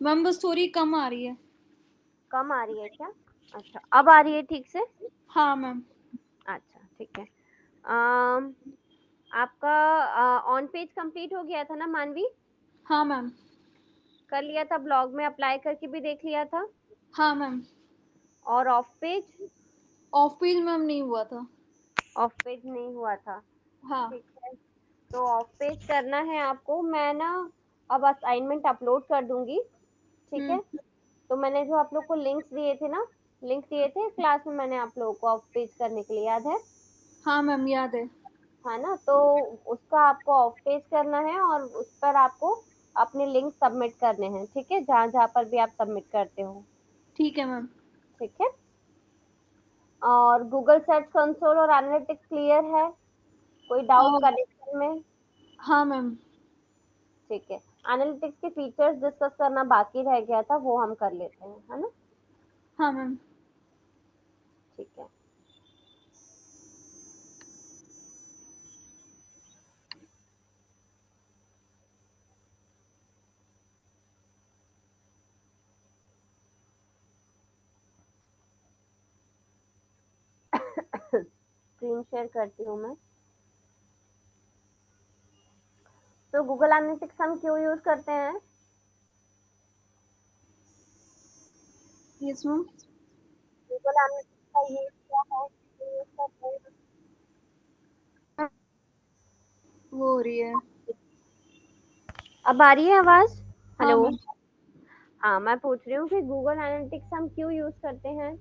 Ma'am बस थोड़ी कम आ रही है। कम आ रही है क्या? अच्छा, अब आ रही है ठीक से? हाँ मैम। अच्छा, ठीक है। अम, आपका ऑन पेज कंप्लीट हो गया था ना मानवी? हाँ मैम। कर लिया था, ब्लॉग में अप्लाई करके भी देख लिया था? हाँ मैम। और of page? Of page ma'am नहीं हुआ था। ऑफ पेज नहीं हुआ था। हाँ। ठीक है, तो ऑफ पेज करना है आपको। मैं ना अब असाइनमेंट अपलोड कर दूंगी, ठीक है? तो मैंने जो आप लोग को लिंक्स दिए थे ना, लिंक दिए थे क्लास में मैंने आप लोगों को ऑफ पेज करने के लिए, याद है? हाँ मैम याद है। है ना? तो उसका आपको ऑफ पेज करना है और उस पर आपको अपने लिंक सबमिट करने हैं, ठीक है? जहाँ जहाँ पर भी आप सबमिट करते हो, ठीक है मैम। ठीक है? और गूगल सर्च कंसोल और एनालिटिक्स क्लियर है? कोई डाउट और कनेक्शन में? हाँ मैम। ठीक है, एनालिटिक्स के फीचर्स डिस्कस करना बाकी रह गया था, वो हम कर लेते हैं, है ना? हाँ मैम। ठीक है। स्क्रीन शेयर करती हूँ मैं। तो गूगल एनालिटिक्स हम क्यों यूज करते हैं? Yes ma'am. गूगल एनालिटिक्स का यूज क्या है, क्यों यूज करते हैं? वो हो रही है। अब आ रही है आवाज? हाँ हेलो? मैम। हाँ, मैं पूछ रही हूँ कि गूगल एनालिटिक्स हम क्यों यूज करते हैं?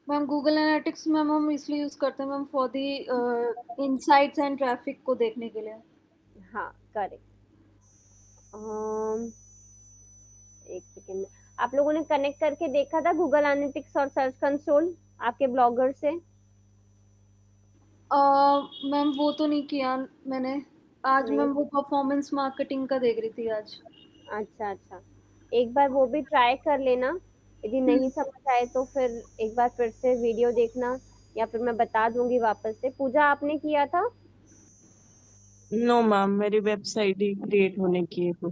मैम गूगल एनालिटिक्स मैम हम इसलिए यूज करते हैं ma'am for the insights and traffic को देखने के लिए। हाँ, करेक्ट। एक सेकेंड में, आप लोगों ने कनेक्ट करके देखा था गूगल एनालिटिक्स और सर्च कंसोल आपके ब्लॉगर से? मैम वो तो नहीं किया मैंने। आज नहीं? मैम वो परफॉर्मेंस मार्केटिंग का देख रही थी आज। अच्छा अच्छा, एक बार वो भी ट्राई कर लेना। यदि नहीं हम्म। समझ आए तो फिर एक बार फिर से वीडियो देखना, या फिर मैं बता दूंगी वापस से। पूजा आपने किया था? नो मैम, मेरी वेबसाइट ही क्रिएट होने की है तो।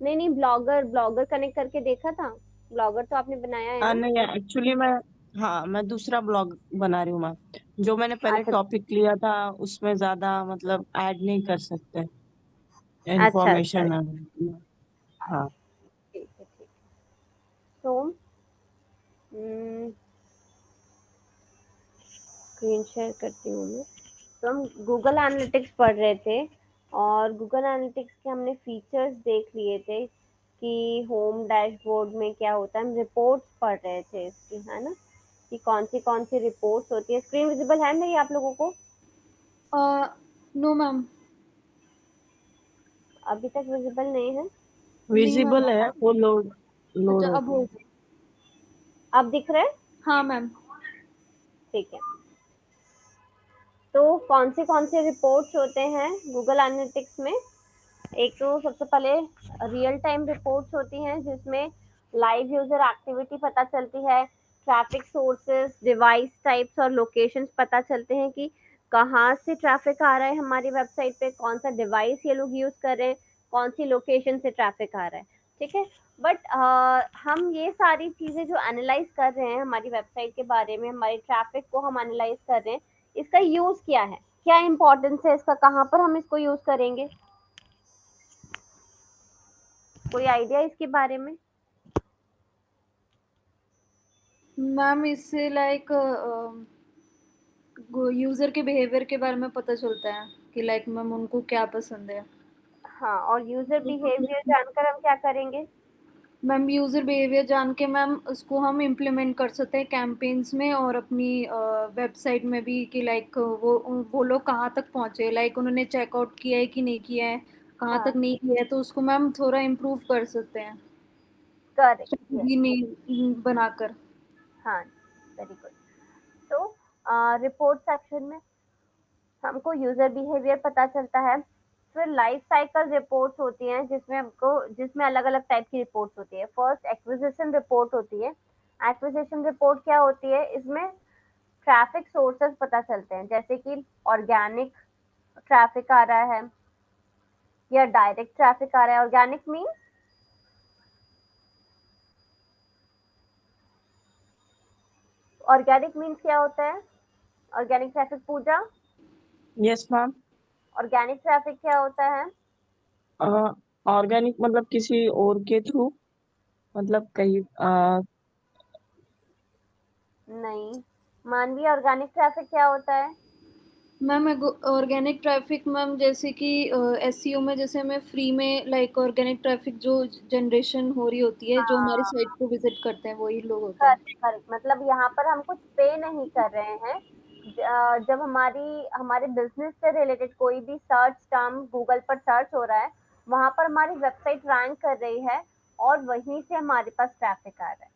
नहीं नहीं, ब्लॉगर ब्लॉगर कनेक्ट करके देखा था? ब्लॉगर तो आपने बनाया है ना? नहीं, एक्चुअली मैं, हाँ, मैं दूसरा ब्लॉग बना रही हूँ मैम। जो मैंने पहले अच्छा टॉपिक लिया था उसमें ज्यादा मतलब ऐड नहीं कर सकते अच्छा अच्छा। इंफॉर्मेशन। हाँ। ठीक है ठीक है। तो स्क्रीन शेयर करती हूँ मैं। तो हम गूगल एनालिटिक्स पढ़ रहे थे, और गूगल एनालिटिक्स के हमने फीचर्स देख लिए थे कि होम डैशबोर्ड में क्या होता है। हम रिपोर्ट्स पढ़ रहे थे इसकी, है ना? कि कौन सी रिपोर्ट्स होती है। स्क्रीन विजिबल है मेरी आप लोगों को? No ma'am. अभी तक विजिबल नहीं है? नहीं मैम। विजिबल है, वो लोड अच्छा लोड अब होता हो है। गई। अब दिख रहा है? हाँ मैम। ठीक है। तो कौन से रिपोर्ट्स होते हैं गूगल एनालिटिक्स में? एक तो सबसे पहले रियल टाइम रिपोर्ट्स होती हैं, जिसमें लाइव यूजर एक्टिविटी पता चलती है, ट्रैफिक सोर्सेस, डिवाइस टाइप्स और लोकेशंस पता चलते हैं कि कहाँ से ट्रैफिक आ रहा है हमारी वेबसाइट पे, कौन सा डिवाइस ये लोग यूज कर रहे हैं, कौन सी लोकेशन से ट्रैफिक आ रहा है, ठीक है? बट हम ये सारी चीजें जो एनालाइज कर रहे हैं हमारी वेबसाइट के बारे में, हमारे ट्रैफिक को हम एनालाइज कर रहे हैं, इसका यूज क्या है, क्या इंपॉर्टेंस है इसका, कहाँ पर हम इसको यूज करेंगे? कोई आइडिया इसके बारे में? मैम इससे लाइक यूजर के बिहेवियर के बारे में पता चलता है कि लाइक मैम उनको क्या पसंद है। हाँ, और यूजर बिहेवियर जानकर हम क्या करेंगे? मैम यूजर बिहेवियर जान के मैम उसको हम इम्प्लीमेंट कर सकते हैं कैंपेन्स में और अपनी वेबसाइट में भी कि लाइक वो लोग कहाँ तक पहुँचे, लाइक उन्होंने चेकआउट किया है कि नहीं किया है, कहाँ तक हाँ, नहीं किया है, तो उसको मैम थोड़ा इम्प्रूव कर सकते हैं करेक्ट, यस। स्ट्रेटजी नहीं बनाकर। हाँ, वेरी गुड। तो रिपोर्ट सेक्शन में हमको यूजर बिहेवियर पता चलता है। फिर लाइफ साइकिल रिपोर्ट्स होती हैं, जिसमें अलग अलग टाइप की रिपोर्ट्स होती है। फर्स्ट एक्विजिशन रिपोर्ट होती है। एक्विजिशन रिपोर्ट क्या होती है? इसमें ट्रैफिक सोर्सेस पता चलते हैं, जैसे कि ऑर्गेनिक ट्रैफिक आ रहा है या डायरेक्ट ट्रैफिक आ रहा है। ऑर्गेनिक मीन ऑर्गेनिक मीन्स क्या होता है? ऑर्गेनिक ट्रैफिक पूजा, यस मैम। ऑर्गेनिक ट्रैफिक क्या होता है? ऑर्गेनिक मतलब किसी और के थ्रू, मतलब कहीं नहीं। मानवी, ऑर्गेनिक ट्रैफिक क्या होता है? मैम ऑर्गेनिक ट्रैफिक मैम जैसे कि एसईओ में जैसे हमें फ्री में लाइक ऑर्गेनिक ट्रैफिक जो जनरेशन हो रही होती है, जो हमारे हाँ, साइट को विजिट करते हैं वही लोग होते हैं। करेक्ट करेक्ट, मतलब यहाँ पर हम कुछ पे नहीं कर रहे हैं। जब हमारी हमारे बिजनेस से रिलेटेड कोई भी सर्च टर्म गूगल पर सर्च हो रहा है, वहां पर हमारी वेबसाइट रैंक कर रही है और वहीं से हमारे पास ट्रैफिक आ रहा है।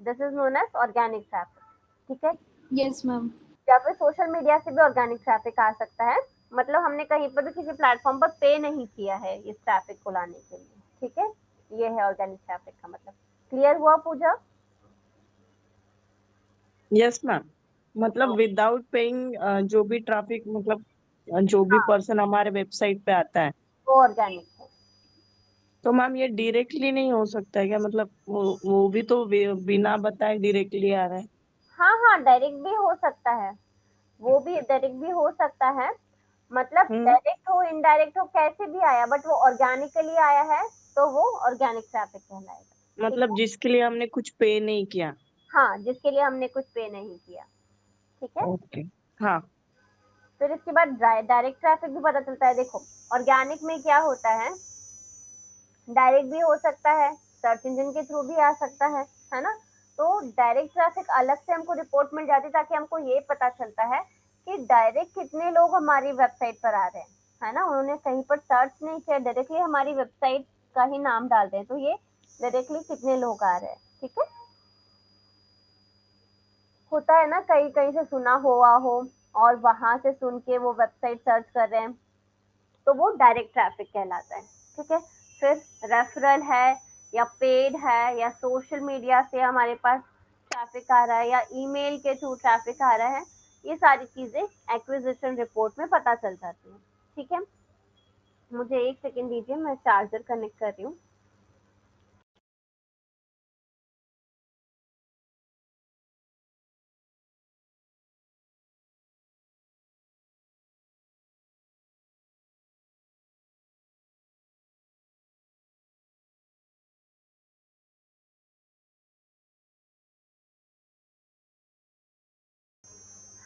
This is known as organic traffic. ठीक है। Yes ma'am. या फिर सोशल मीडिया से भी ऑर्गेनिक ट्रैफिक आ सकता है, मतलब हमने कहीं पर भी किसी प्लेटफॉर्म पर पे नहीं किया है इस ट्रैफिक को लाने के लिए। ठीक है, ये है ऑर्गेनिक ट्रैफिक का मतलब। क्लियर हुआ पूजा? Yes ma'am. मतलब विदाउट पेइंग जो भी ट्रैफिक, मतलब जो भी हाँ, पर्सन हमारे वेबसाइट पे आता है, वो ऑर्गेनिक है। तो मैम ये डायरेक्टली नहीं हो सकता है क्या? मतलब वो भी तो बिना बताए डायरेक्टली आ रहा है। हाँ हाँ, डायरेक्ट भी हो सकता है, वो भी डायरेक्ट भी हो सकता है। मतलब हम्म। डायरेक्ट हो इनडायरेक्ट हो कैसे भी आया, बट वो ऑर्गेनिकली आया है, तो वो ऑर्गेनिक ट्रैफिक कहलाएगा। ठीक मतलब है। जिसके लिए हमने कुछ पे नहीं किया। हाँ, जिसके लिए हमने कुछ पे नहीं किया। ठीक है। ओके। हाँ। फिर इसके बाद डायरेक्ट ट्रैफिक भी पता चलता है। देखो, ऑर्गेनिक में क्या होता है, डायरेक्ट भी हो सकता है, सर्च इंजन के थ्रू भी आ सकता है ना। तो डायरेक्ट ट्रैफिक अलग से हमको रिपोर्ट मिल जाती है, ताकि हमको ये पता चलता है कि डायरेक्ट कितने लोग हमारी वेबसाइट पर आ रहे हैं, है ना। उन्होंने कहीं पर सर्च नहीं किया, डायरेक्टली हमारी वेबसाइट का ही नाम डाल दें, तो ये डायरेक्टली कितने लोग आ रहे हैं। ठीक है। होता है ना, कहीं कहीं से सुना हुआ हो और वहां से सुन के वो वेबसाइट सर्च कर रहे हैं, तो वो डायरेक्ट ट्रैफिक कहलाता है। ठीक है। फिर रेफरल है, या पेड है, या सोशल मीडिया से हमारे पास ट्रैफिक आ रहा है, या ईमेल के थ्रू ट्रैफिक आ रहा है, ये सारी चीजें एक्विजिशन रिपोर्ट में पता चल जाती हैं। ठीक है। मुझे एक सेकेंड दीजिए, मैं चार्जर कनेक्ट कर रही हूँ।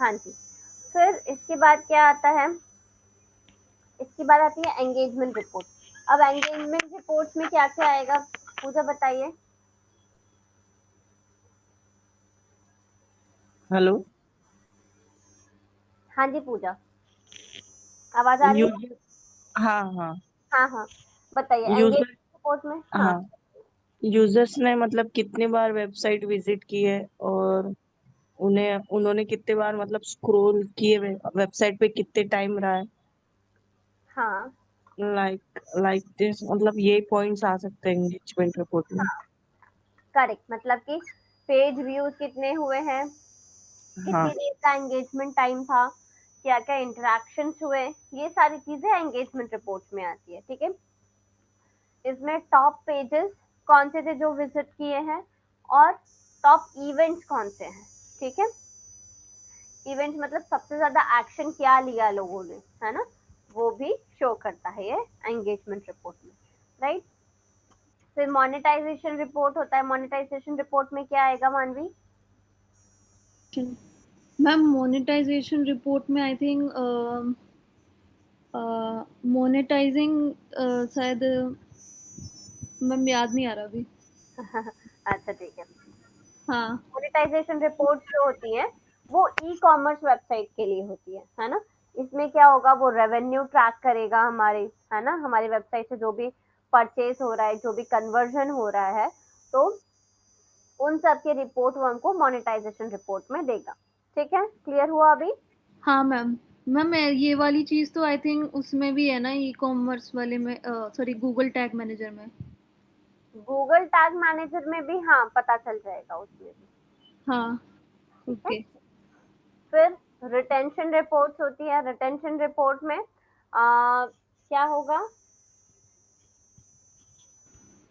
हाँ जी। फिर इसके बाद क्या आता है, इसके बाद आती है एंगेजमेंट रिपोर्ट। अब एंगेजमेंट रिपोर्ट में क्या क्या आएगा, पूजा बताइए। हेलो। हाँ जी पूजा, आवाज आ रही है? यूजर। हाँ हाँ। हाँ हाँ, बताइए एंगेजमेंट यूजर। रिपोर्ट में। हाँ, हाँ। यूजर्स ने मतलब कितनी बार वेबसाइट विजिट की है, और उन्हें उन्होंने कितने बार मतलब स्क्रॉल किए वेबसाइट पे कितने टाइम रहा है, हाँ, लाइक लाइक दिस, मतलब ये पॉइंट्स आ सकते हैं एंगेजमेंट रिपोर्ट में। करेक्ट, मतलब कि पेज व्यूज कितने हुए हैं, कितनी हाँ। देर का एंगेजमेंट टाइम था, क्या क्या इंटरेक्शन हुए, ये सारी चीजें एंगेजमेंट रिपोर्ट में आती है। ठीक है। इसमें टॉप पेजेस कौन से थे जो विजिट किए हैं, और टॉप इवेंट्स कौन से हैं। ठीक है। इवेंट मतलब सबसे ज्यादा एक्शन क्या लिया लोगों ने, है ना, वो भी शो करता है ये एंगेजमेंट रिपोर्ट में। राइट। फिर मोनेटाइजेशन रिपोर्ट होता है। मोनेटाइजेशन रिपोर्ट में क्या आएगा मानवी? मैम मोनेटाइजेशन रिपोर्ट में आई थिंक मोनेटाइजिंग शायद मैम याद नहीं आ रहा अभी। अच्छा ठीक है। हाँ। मोनेटाइजेशन रिपोर्ट जो होती है, वो ई कॉमर्स वेबसाइट के लिए होती है ना। इसमें क्या होगा, वो रेवेन्यू ट्रैक करेगा हमारे, है ना, हमारी वेबसाइट से जो भी परचेज हो रहा है, जो भी कन्वर्जन हो रहा है, तो उन सब की रिपोर्ट वो हमको मोनेटाइजेशन रिपोर्ट में देगा। ठीक है, क्लियर हुआ अभी? हाँ मैम। मैम ये वाली चीज तो आई थिंक उसमें भी है ना, ई कॉमर्स वाले में, सॉरी गूगल टैग मैनेजर में। गूगल टैग मैनेजर में भी, हाँ, पता चल जाएगा उसमें भी। हाँ। ठीक है। ओके। फिर रिटेंशन रिपोर्ट्स होती है। रिटेंशन रिपोर्ट में क्या होगा,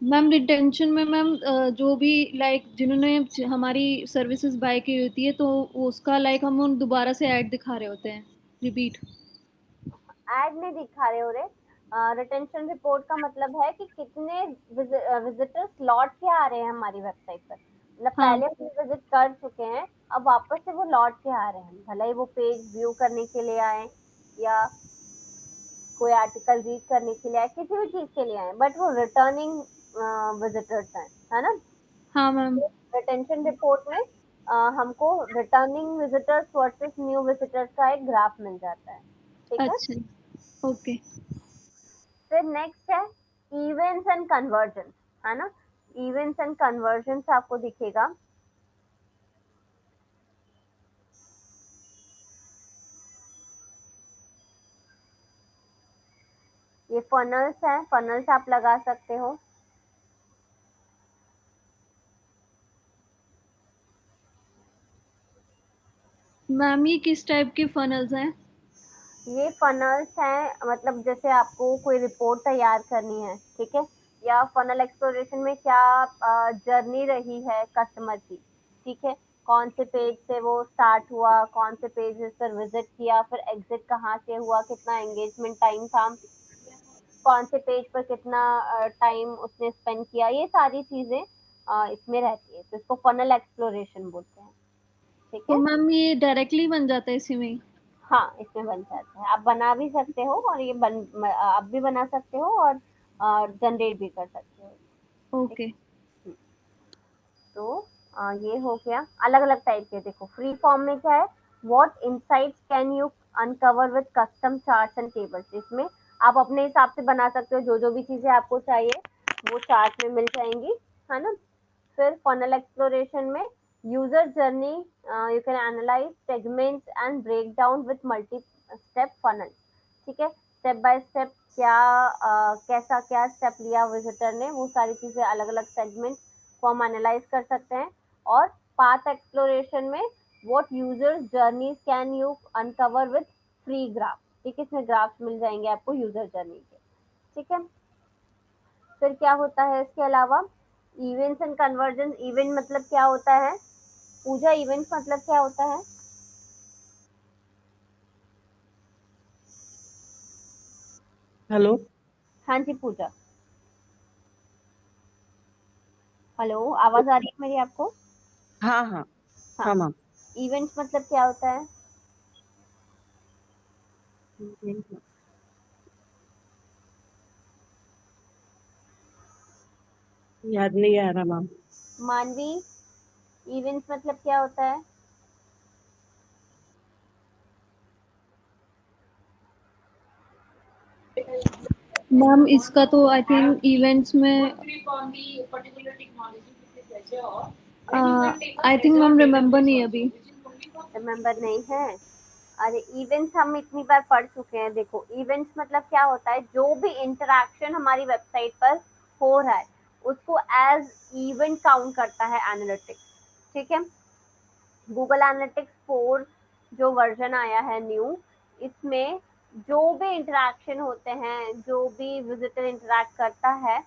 मैम रिटेंशन में मैम जो भी लाइक जिन्होंने हमारी सर्विसेज बाय की होती है तो उसका लाइक हम उन दोबारा से ऐड दिखा रहे होते हैं, रिपीट। ऐड नहीं दिखा रहे हो रे। रिटेंशन रिपोर्ट का मतलब है कि कितने विजिटर्स लौट के आ रहे हैं हमारी वेबसाइट पर, मतलब हाँ। पहले वो विजिट कर चुके हैं, अब वापस से वो लौट के आ रहे हैं, भले ही वो पेज व्यू करने के लिए आए या कोई आर्टिकल रीड करने के लिए आए, किसी भी चीज के लिए आए, बट वो रिटर्निंग विजिटर्स हैं, है ना। हाँ मैम। रिटेंशन रिपोर्ट में हमको returning visitors versus new visitors का एक ग्राफ मिल जाता है, ठीक है। अच्छा। ओके। फिर नेक्स्ट है इवेंट्स एंड कन्वर्जन, है ना। इवेंट्स एंड कन्वर्जन आपको दिखेगा। ये फनल्स है, फनल्स आप लगा सकते हो। मैम ये किस टाइप के फनल्स हैं? ये फनल्स हैं, मतलब जैसे आपको कोई रिपोर्ट तैयार करनी है, ठीक है, या फनल एक्सप्लोरेशन में क्या जर्नी रही है कस्टमर की, ठीक है, कौन से पेज से वो स्टार्ट हुआ, कौन से पेजेस पर विजिट किया, फिर एग्जिट कहाँ से हुआ, कितना एंगेजमेंट टाइम था, कौन से पेज पर कितना टाइम उसने स्पेंड किया, ये सारी चीजें इसमें रहती है, तो इसको फनल एक्सप्लोरेशन बोलते हैं, ठीक तो है। मैम ये डायरेक्टली बन जाता है इसी में ही? हाँ, इसमें बन जाता है, आप बना भी सकते हो और ये आप भी बना सकते हो और जनरेट भी कर सकते हो, ठीक। ओके। हम्म, तो ये हो गया अलग अलग टाइप के। देखो फ्री फॉर्म में क्या है, what insights can you uncover with custom charts and tables, इसमें आप अपने हिसाब से बना सकते हो, जो जो भी चीजें आपको चाहिए वो चार्ट में मिल जाएंगी, है ना। फिर फनल एक्सप्लोरेशन में user journey, you can analyse segments and break down with multi step funnel, ठीक है, स्टेप बाय स्टेप क्या कैसा क्या स्टेप लिया विजिटर ने, वो सारी चीजें अलग अलग सेगमेंट को हम एनालाइज कर सकते हैं। और पाथ एक्सप्लोरेशन में what user journey can you uncover with free graph, ठीक है, इसमें ग्राफ्स मिल जाएंगे आपको यूजर जर्नी के, ठीक है। फिर क्या होता है इसके अलावा, इवेंट्स एंड कन्वर्जन। इवेंट मतलब क्या होता है पूजा, इवेंट मतलब क्या होता है? हेलो। हाँ जी पूजा, हेलो, आवाज आ रही है मेरी आपको? हाँ हाँ। हाँ, हाँ मैम। इवेंट्स मतलब क्या होता है? याद नहीं आ रहा मैम। मानवी, इवेंट्स मतलब क्या होता है? मैम इसका तो आई थिंक इवेंट्स में आई थिंक मैम रिमेम्बर नहीं है अभी। रिमेम्बर नहीं है? अरे इवेंट्स हम इतनी बार पढ़ चुके हैं। देखो इवेंट्स मतलब क्या होता है, जो भी इंटरेक्शन हमारी वेबसाइट पर हो रहा है उसको एज इवेंट काउंट करता है एनालिटिक्स, ठीक है। गूगल एनालिटिक्स 4 जो वर्जन आया है न्यू, इसमें जो भी इंटरेक्शन होते हैं, जो भी विजिटर इंटरेक्ट करता है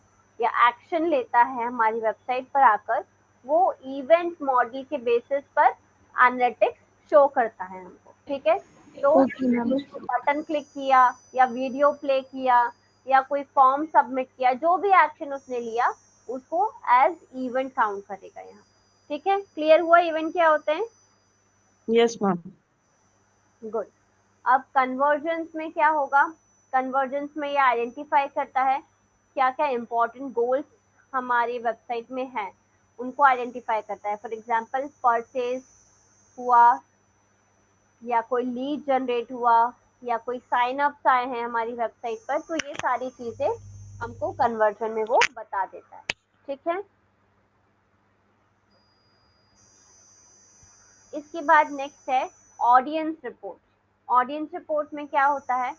या एक्शन लेता है हमारी वेबसाइट पर आकर, वो इवेंट मॉडल के बेसिस पर एनालिटिक्स शो करता है हमको, ठीक है। तो ओके मैम। बटन क्लिक किया या वीडियो प्ले किया या कोई फॉर्म सबमिट किया, जो भी एक्शन उसने लिया उसको एज इवेंट काउंट करेगा यहाँ, ठीक है। क्लियर हुआ इवेंट क्या होते हैं? Yes ma'am. गुड। अब कन्वर्जन्स में क्या होगा, कन्वर्जन्स में ये आइडेंटिफाई करता है क्या क्या इंपॉर्टेंट गोल्स हमारी वेबसाइट में है, उनको आइडेंटिफाई करता है। फॉर एग्जांपल परचेज हुआ या कोई लीड जनरेट हुआ या कोई साइन अप्स आए हैं हमारी वेबसाइट पर, तो ये सारी चीजें हमको कन्वर्जन में वो बता देता है, ठीक है। इसके बाद नेक्स्ट है ऑडियंस रिपोर्ट। ऑडियंस रिपोर्ट में क्या होता है,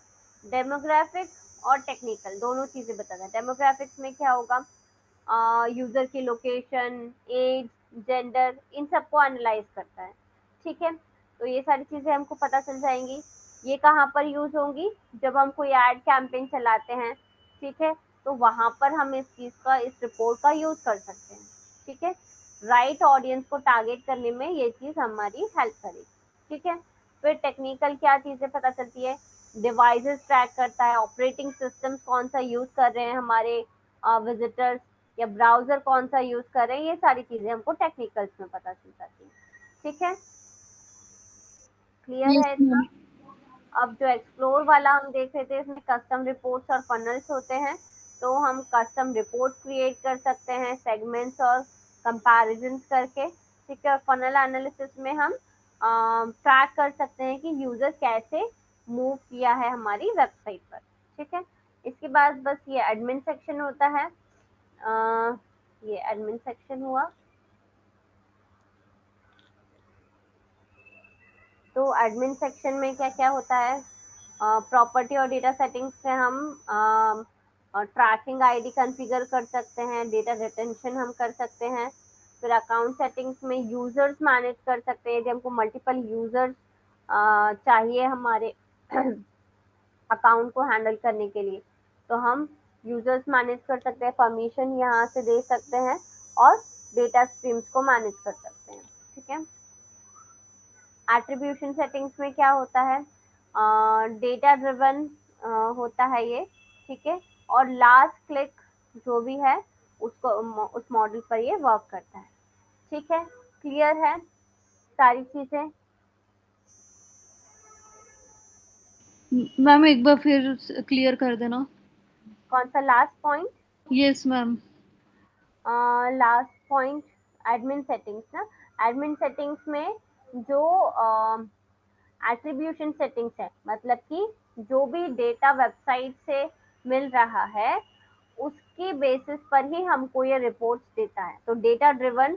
डेमोग्राफिक और टेक्निकल दोनों चीजें बताता है। डेमोग्राफिक्स में क्या होगा, यूजर की लोकेशन, एज, जेंडर, इन सबको एनालाइज करता है, ठीक है। तो ये सारी चीजें हमको पता चल जाएंगी। ये कहाँ पर यूज होंगी, जब हम कोई एड कैंपेन चलाते हैं, ठीक है, तो वहां पर हम इस रिपोर्ट का यूज कर सकते हैं। ठीक है, राइट ऑडियंस को टारगेट करने में ये चीज हमारी हेल्प करेगी। ठीक है, फिर टेक्निकल क्या चीजें पता चलती है, डिवाइसेस ट्रैक करता है, ऑपरेटिंग सिस्टम कौन सा यूज कर रहे हैं हमारे विजिटर्स, या ब्राउजर कौन सा यूज कर रहे हैं, ये सारी चीजें हमको टेक्निकल्स में पता चल जाती है। ठीक है, क्लियर यस है मैम। इतना? अब जो एक्सप्लोर वाला हम देख रहे थे, इसमें कस्टम रिपोर्ट्स और फनल्स होते हैं। तो हम कस्टम रिपोर्ट क्रिएट कर सकते हैं सेगमेंट्स और कंपैरिजन करके। ठीक है, और फनल एनालिसिस में हम ट्रैक कर सकते हैं कि यूजर कैसे मूव किया है हमारी वेबसाइट पर। ठीक है, इसके बाद बस ये एडमिन सेक्शन होता है। ये एडमिन सेक्शन हुआ। तो एडमिन सेक्शन में क्या क्या होता है, प्रॉपर्टी और डेटा सेटिंग्स से हम ट्रैकिंग आईडी कॉन्फ़िगर कर सकते हैं, डेटा रिटेंशन हम कर सकते हैं। फिर अकाउंट सेटिंग्स में यूजर्स मैनेज कर सकते हैं, यदि हमको मल्टीपल यूजर्स चाहिए हमारे अकाउंट को हैंडल करने के लिए, तो हम यूजर्स मैनेज कर सकते हैं, परमिशन यहाँ से दे सकते हैं और डेटा स्ट्रीम्स को मैनेज कर सकते हैं। ठीक है, एट्रीब्यूशन सेटिंग्स में क्या होता है, डेटा ड्रिवन होता है ये। ठीक है, और लास्ट क्लिक जो भी है उसको उस मॉडल पर ये वर्क करता है। ठीक है, क्लियर है सारी चीजें? मैम एक बार फिर क्लियर कर देना। कौन सा last point? Yes ma'am. Last point admin settings ना। एडमिन सेटिंग्स में जो एट्रीब्यूशन सेटिंग्स है, मतलब कि जो भी डेटा वेबसाइट से मिल रहा है उसकी बेसिस पर ही हमको ये रिपोर्ट्स देता है। तो डेटा ड्रिवन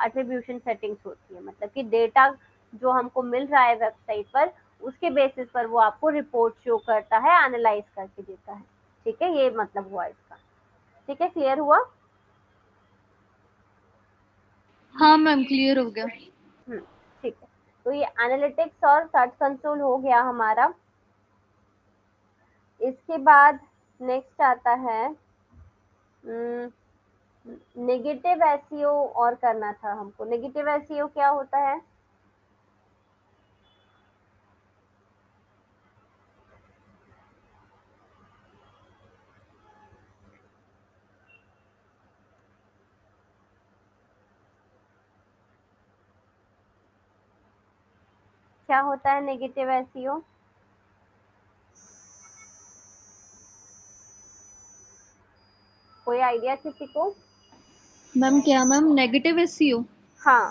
एट्रीब्यूशन सेटिंग्स होती है, मतलब कि डेटा जो हमको मिल रहा है वेबसाइट पर, उसके बेसिस पर वो आपको रिपोर्ट शो करता है, एनालाइज करके देता है। ठीक है, ये मतलब हुआ इसका। ठीक है, क्लियर हुआ? हाँ मैम क्लियर हो गया। ठीक है, तो ये एनालिटिक्स और सर्च कंसोल हो गया हमारा। इसके बाद नेक्स्ट आता है नेगेटिव एसईओ, और करना था हमको। नेगेटिव एसईओ क्या होता है? क्या होता है नेगेटिव एसईओ? कोई आइडिया किसी को? मैम क्या मैम नेगेटिव एसईओ? हाँ,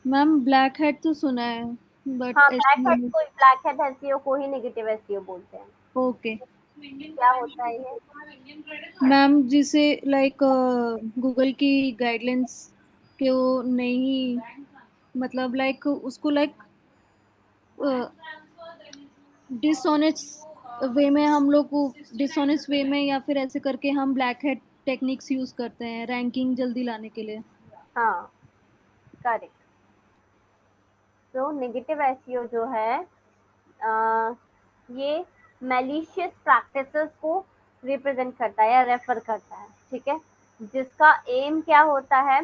मैम ब्लैक हेड तो सुना है बट हाँ, एसईओ। ब्लैक हेड एसईओ को ही नेगेटिव एसईओ बोलते हैं। ओके। क्या होता है ये? मैम जिसे लाइक गूगल की गाइडलाइंस के वो नहीं, मतलब लाइक उसको लाइक डिसऑनेस्ट वे में हम लोग को, डिसऑनेस्ट वे में या फिर ऐसे करके हम ब्लैक हेड टेक्निक्स यूज करते हैं रैंकिंग जल्दी लाने के लिए। हाँ, करेक्ट। तो नेगेटिव एसईओ जो है अ, ये मैलिशियस प्रैक्टिसेस को रिप्रेजेंट करता है या रेफर करता है। ठीक है, जिसका एम क्या होता है,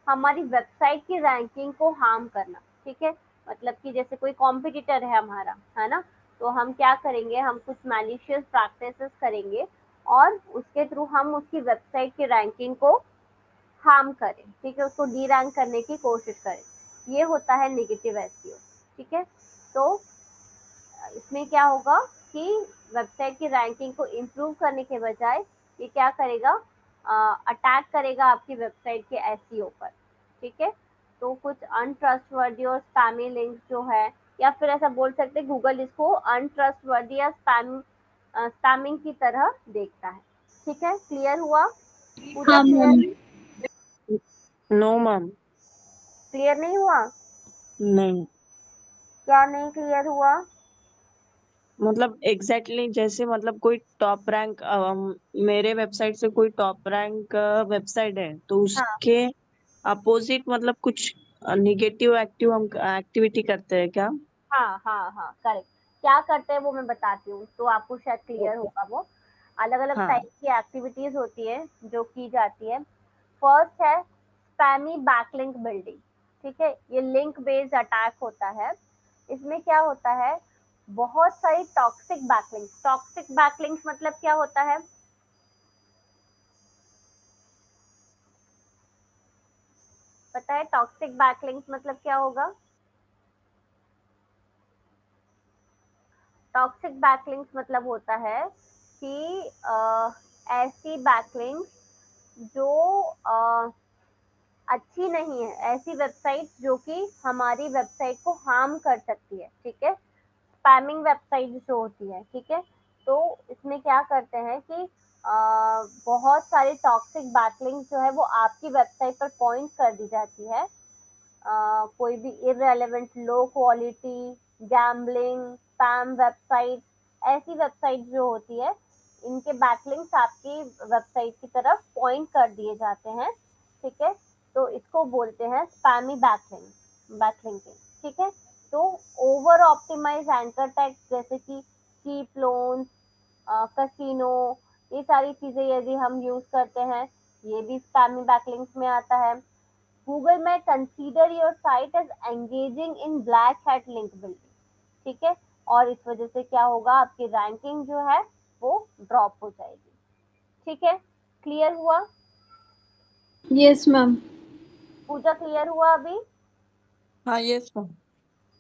हमारी वेबसाइट की रैंकिंग को हार्म करना। ठीक है, मतलब कि जैसे कोई कॉम्पिटिटर है हमारा, है ना, तो हम क्या करेंगे, हम कुछ मैलिशियस प्रैक्टिसेस करेंगे और उसके थ्रू हम उसकी वेबसाइट की रैंकिंग को हार्म करें। ठीक है, उसको डी रैंक करने की कोशिश करें। ये होता है नेगेटिव एसईओ। ठीक है, तो इसमें क्या होगा कि वेबसाइट की रैंकिंग को इम्प्रूव करने के बजाय ये क्या करेगा, अटैक करेगा आपकी वेबसाइट के एसईओ पर। ठीक है, तो कुछ अनट्रस्टवर्दी और स्पैमी लिंक्स जो है, या फिर ऐसा बोल सकते हैं गूगल इसको अनट्रस्टवर्दी या स्पैमिंग की तरह देखता है। ठीक है, क्लियर हुआ? पूजा हाँ clear? Ma'am. No ma'am. Clear नहीं हुआ? नहीं, क्या नहीं क्लियर हुआ? मतलब एग्जैक्टली जैसे मतलब कोई टॉप रैंक, मेरे वेबसाइट से कोई टॉप रैंक वेबसाइट है तो हाँ, उसके अपोजिट मतलब कुछ निगेटिव एक्टिव हम एक्टिविटी करते हैं क्या? हाँ हाँ हाँ, करेक्ट। क्या करते हैं वो मैं बताती हूँ, तो आपको शायद क्लियर ओके। होगा वो। अलग अलग हाँ। टाइप की एक्टिविटीज होती है जो की जाती है। फर्स्ट है स्पैमी बैकलिंक बिल्डिंग। ठीक है, ये लिंक बेस्ड अटैक होता है। इसमें क्या होता है, बहुत सारी टॉक्सिक बैकलिंक्स। टॉक्सिक बैकलिंक्स मतलब क्या होता है, पता है टॉक्सिक बैकलिंक्स मतलब क्या होगा? टॉक्सिक बैकलिंक्स मतलब होता है कि ऐसी बैकलिंक्स जो अच्छी नहीं है, ऐसी वेबसाइट जो कि हमारी वेबसाइट को हार्म कर सकती है। ठीक है, स्पैमिंग वेबसाइट जो होती है। ठीक है, तो इसमें क्या करते हैं कि बहुत सारी टॉक्सिक बैकलिंक जो है वो आपकी वेबसाइट पर पॉइंट कर दी जाती है। कोई भी irrelevant, low quality, gambling, spam website, ऐसी वेबसाइट जो होती है, इनके बैकलिंक्स आपकी वेबसाइट की तरफ पॉइंट कर दिए जाते हैं। ठीक है, तो इसको बोलते हैं स्पैमी बैकलिंकिंग। ठीक है, तो ओवर ऑप्टिमाइज एंकर टैग्स जैसे कि चीप लोन्स, कसिनो, ये सारी चीजें यदि हम यूज करते हैं, ये भी स्पैमी बैकलिंक्स में आता है। गूगल में consider your site as engaging in black hat link building. ठीक है, और इस वजह से क्या होगा, आपकी रैंकिंग जो है वो ड्रॉप हो जाएगी। ठीक है, क्लियर हुआ? Yes ma'am. पूजा क्लियर हुआ अभी? हाँ, यस मैम।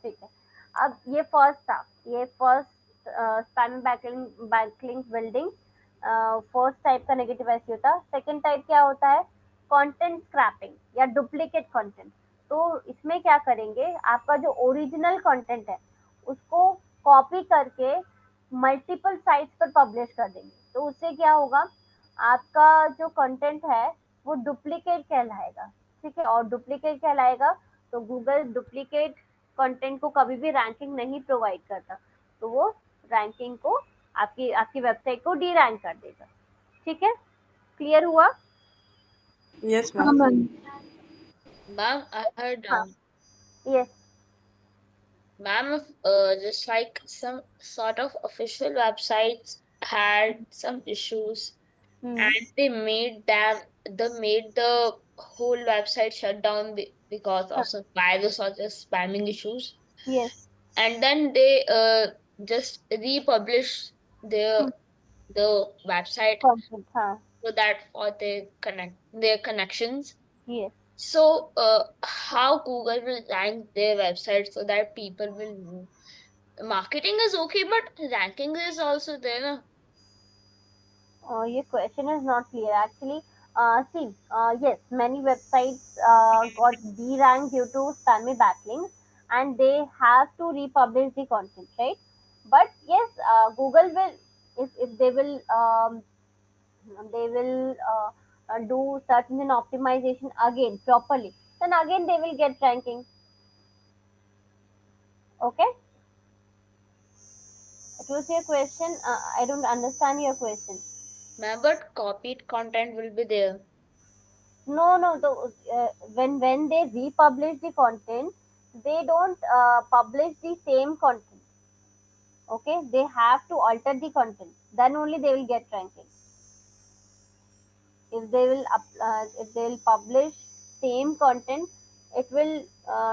ठीक है, अब ये फर्स्ट था, ये first spam backlink building first type का नेगेटिव एसईओ था। सेकंड टाइप क्या होता है, कंटेंट स्क्रैपिंग या डुप्लीकेट कंटेंट। तो इसमें क्या करेंगे, आपका जो ओरिजिनल कंटेंट है उसको कॉपी करके मल्टीपल साइट्स पर पब्लिश कर देंगे। तो उससे क्या होगा, आपका जो कंटेंट है वो डुप्लीकेट कहलाएगा। ठीक है, और डुप्लीकेट कहलाएगा तो गूगल डुप्लीकेट कंटेंट को कभी भी रैंकिंग नहीं प्रोवाइड करता, तो वो रैंकिंग को आपकी आपकी वेबसाइट को डी रैंक कर देगा। ठीक है, क्लियर हुआ? यस हाँ ma'am. Ma'am. Ma'am, I heard, हाँ, yes. ma'am, if, just like some sort of official websites had some issues and they made the whole website shut down because of some virus or just spamming issues, yes. and then they just republish the website content, हाँ। so that for their connections. Yes. So, how Google will rank their website so that people will know? Marketing is okay, but ranking is also there, na? Your question is not clear actually. See, yes, many websites got deranked due to spammy backlinks, and they have to republish the content, right? But yes, Google will, if they will do search engine optimization again properly, then again they will get ranking. Okay, it was your question. I don't understand your question. Ma'am, but copied content will be there. No, no. When they republish the content, they don't publish the same content. Okay, they have to alter the content. Then only they will get ranking. If they will publish same content, it will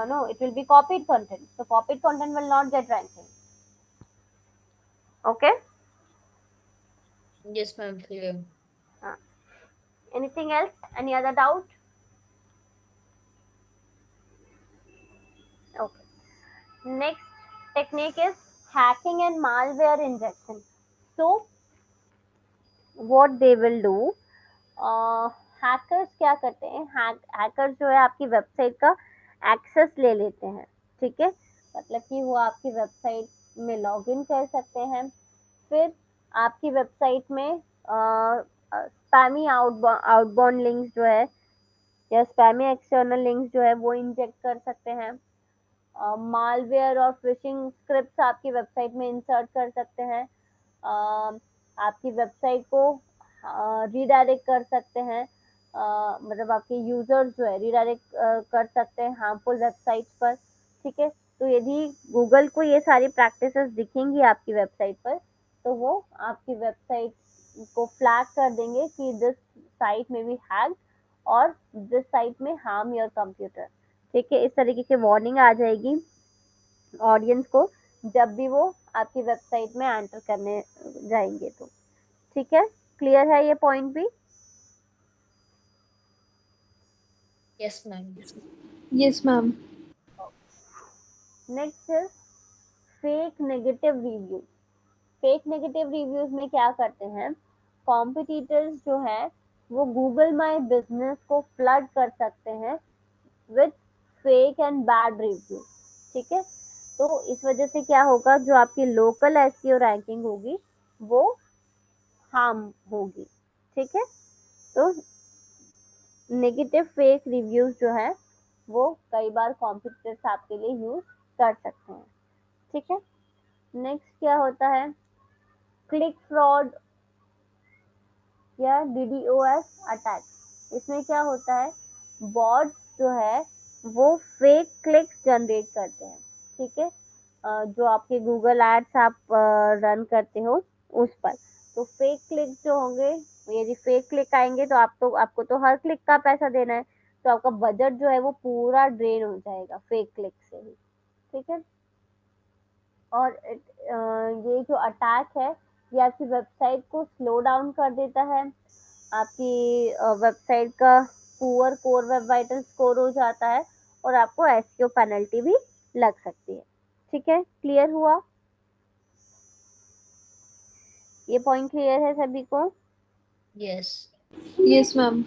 no, it will be copied content. So copied content will not get ranking. Okay. Yes, ma'am, clear. Uh, Anything else? Any other doubt? Okay. Next technique is hacking and malware injection. So what they will do, hackers क्या करते हैं, hackers जो है आपकी website का access ले लेते हैं। ठीक है, मतलब कि वो आपकी वेबसाइट में लॉगिन कर सकते हैं, फिर आपकी वेबसाइट में स्पैमी आउटबाउंड लिंक्स जो है या स्पैमी एक्सटर्नल लिंक्स जो है वो इंजेक्ट कर सकते हैं। मालवेयर और फिशिंग स्क्रिप्ट्स आपकी वेबसाइट में इंसर्ट कर सकते हैं। आपकी वेबसाइट को रीडायरेक्ट कर सकते हैं। मतलब आपके यूजर्स जो है रीडायरेक्ट कर सकते हैं हार्मफुल वेबसाइट्स पर। ठीक है, तो यदि गूगल को ये सारी प्रैक्टिसेस दिखेंगी आपकी वेबसाइट पर, तो वो आपकी वेबसाइट को फ्लैग कर देंगे कि दिस साइट में बी हैक्ड और दिस साइट में हार्म योर कंप्यूटर। ठीक है, इस तरीके की वार्निंग आ जाएगी ऑडियंस को जब भी वो आपकी वेबसाइट में एंटर करने जाएंगे तो। ठीक है, क्लियर है ये पॉइंट भी? Yes, ma'am. Yes ma'am. Next is fake negative reviews. Fake negative reviews में क्या करते हैं, कॉम्पिटिटर्स जो है वो गूगल माई बिजनेस को फ्लड कर सकते हैं with fake and bad review. ठीक है, तो इस वजह से क्या होगा, जो आपकी लोकल एसईओ रैंकिंग होगी वो हार्म होगी। ठीक है, तो नेगेटिव फेक रिव्यूज जो है वो कई बार कॉम्पिटिटर्स आपके लिए यूज कर सकते हैं। ठीक है, नेक्स्ट क्या होता है, क्लिक फ्रॉड या डीडोस अटैक। इसमें क्या होता है, बॉट जो है वो फेक क्लिक्स जनरेट करते हैं। ठीक है, जो आपके गूगल एड्स आप रन करते हो उस पर, तो फेक क्लिक जो होंगे, यदि फेक क्लिक आएंगे तो आपको तो हर क्लिक का पैसा देना है, तो आपका बजट जो है वो पूरा ड्रेन हो जाएगा फेक क्लिक से ही। ठीक है, और ये जो अटैक है ये आपकी वेबसाइट को स्लो डाउन कर देता है, आपकी वेबसाइट का poor core web vital score हो जाता है और आपको एसईओ पेनल्टी भी लग सकती है। ठीक है, क्लियर हुआ? ये पॉइंट क्लियर है सभी को? Yes. Yes ma'am.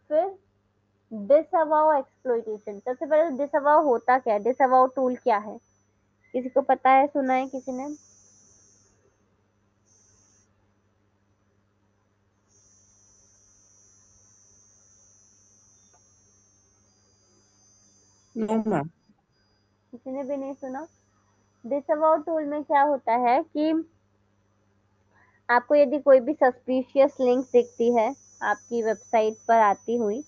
फिर डिसअवाउ एक्सप्लॉइटेशन। सबसे पहले डिसअवाउ होता क्या है, डिसअवाउ टूल क्या है, किसी को पता है, सुना है किसी ने? No ma'am. किसी ने भी नहीं सुना? डिसअवाउ टूल में क्या होता है कि आपको यदि कोई भी सस्पिशियस लिंक दिखती है आपकी वेबसाइट पर आती हुई,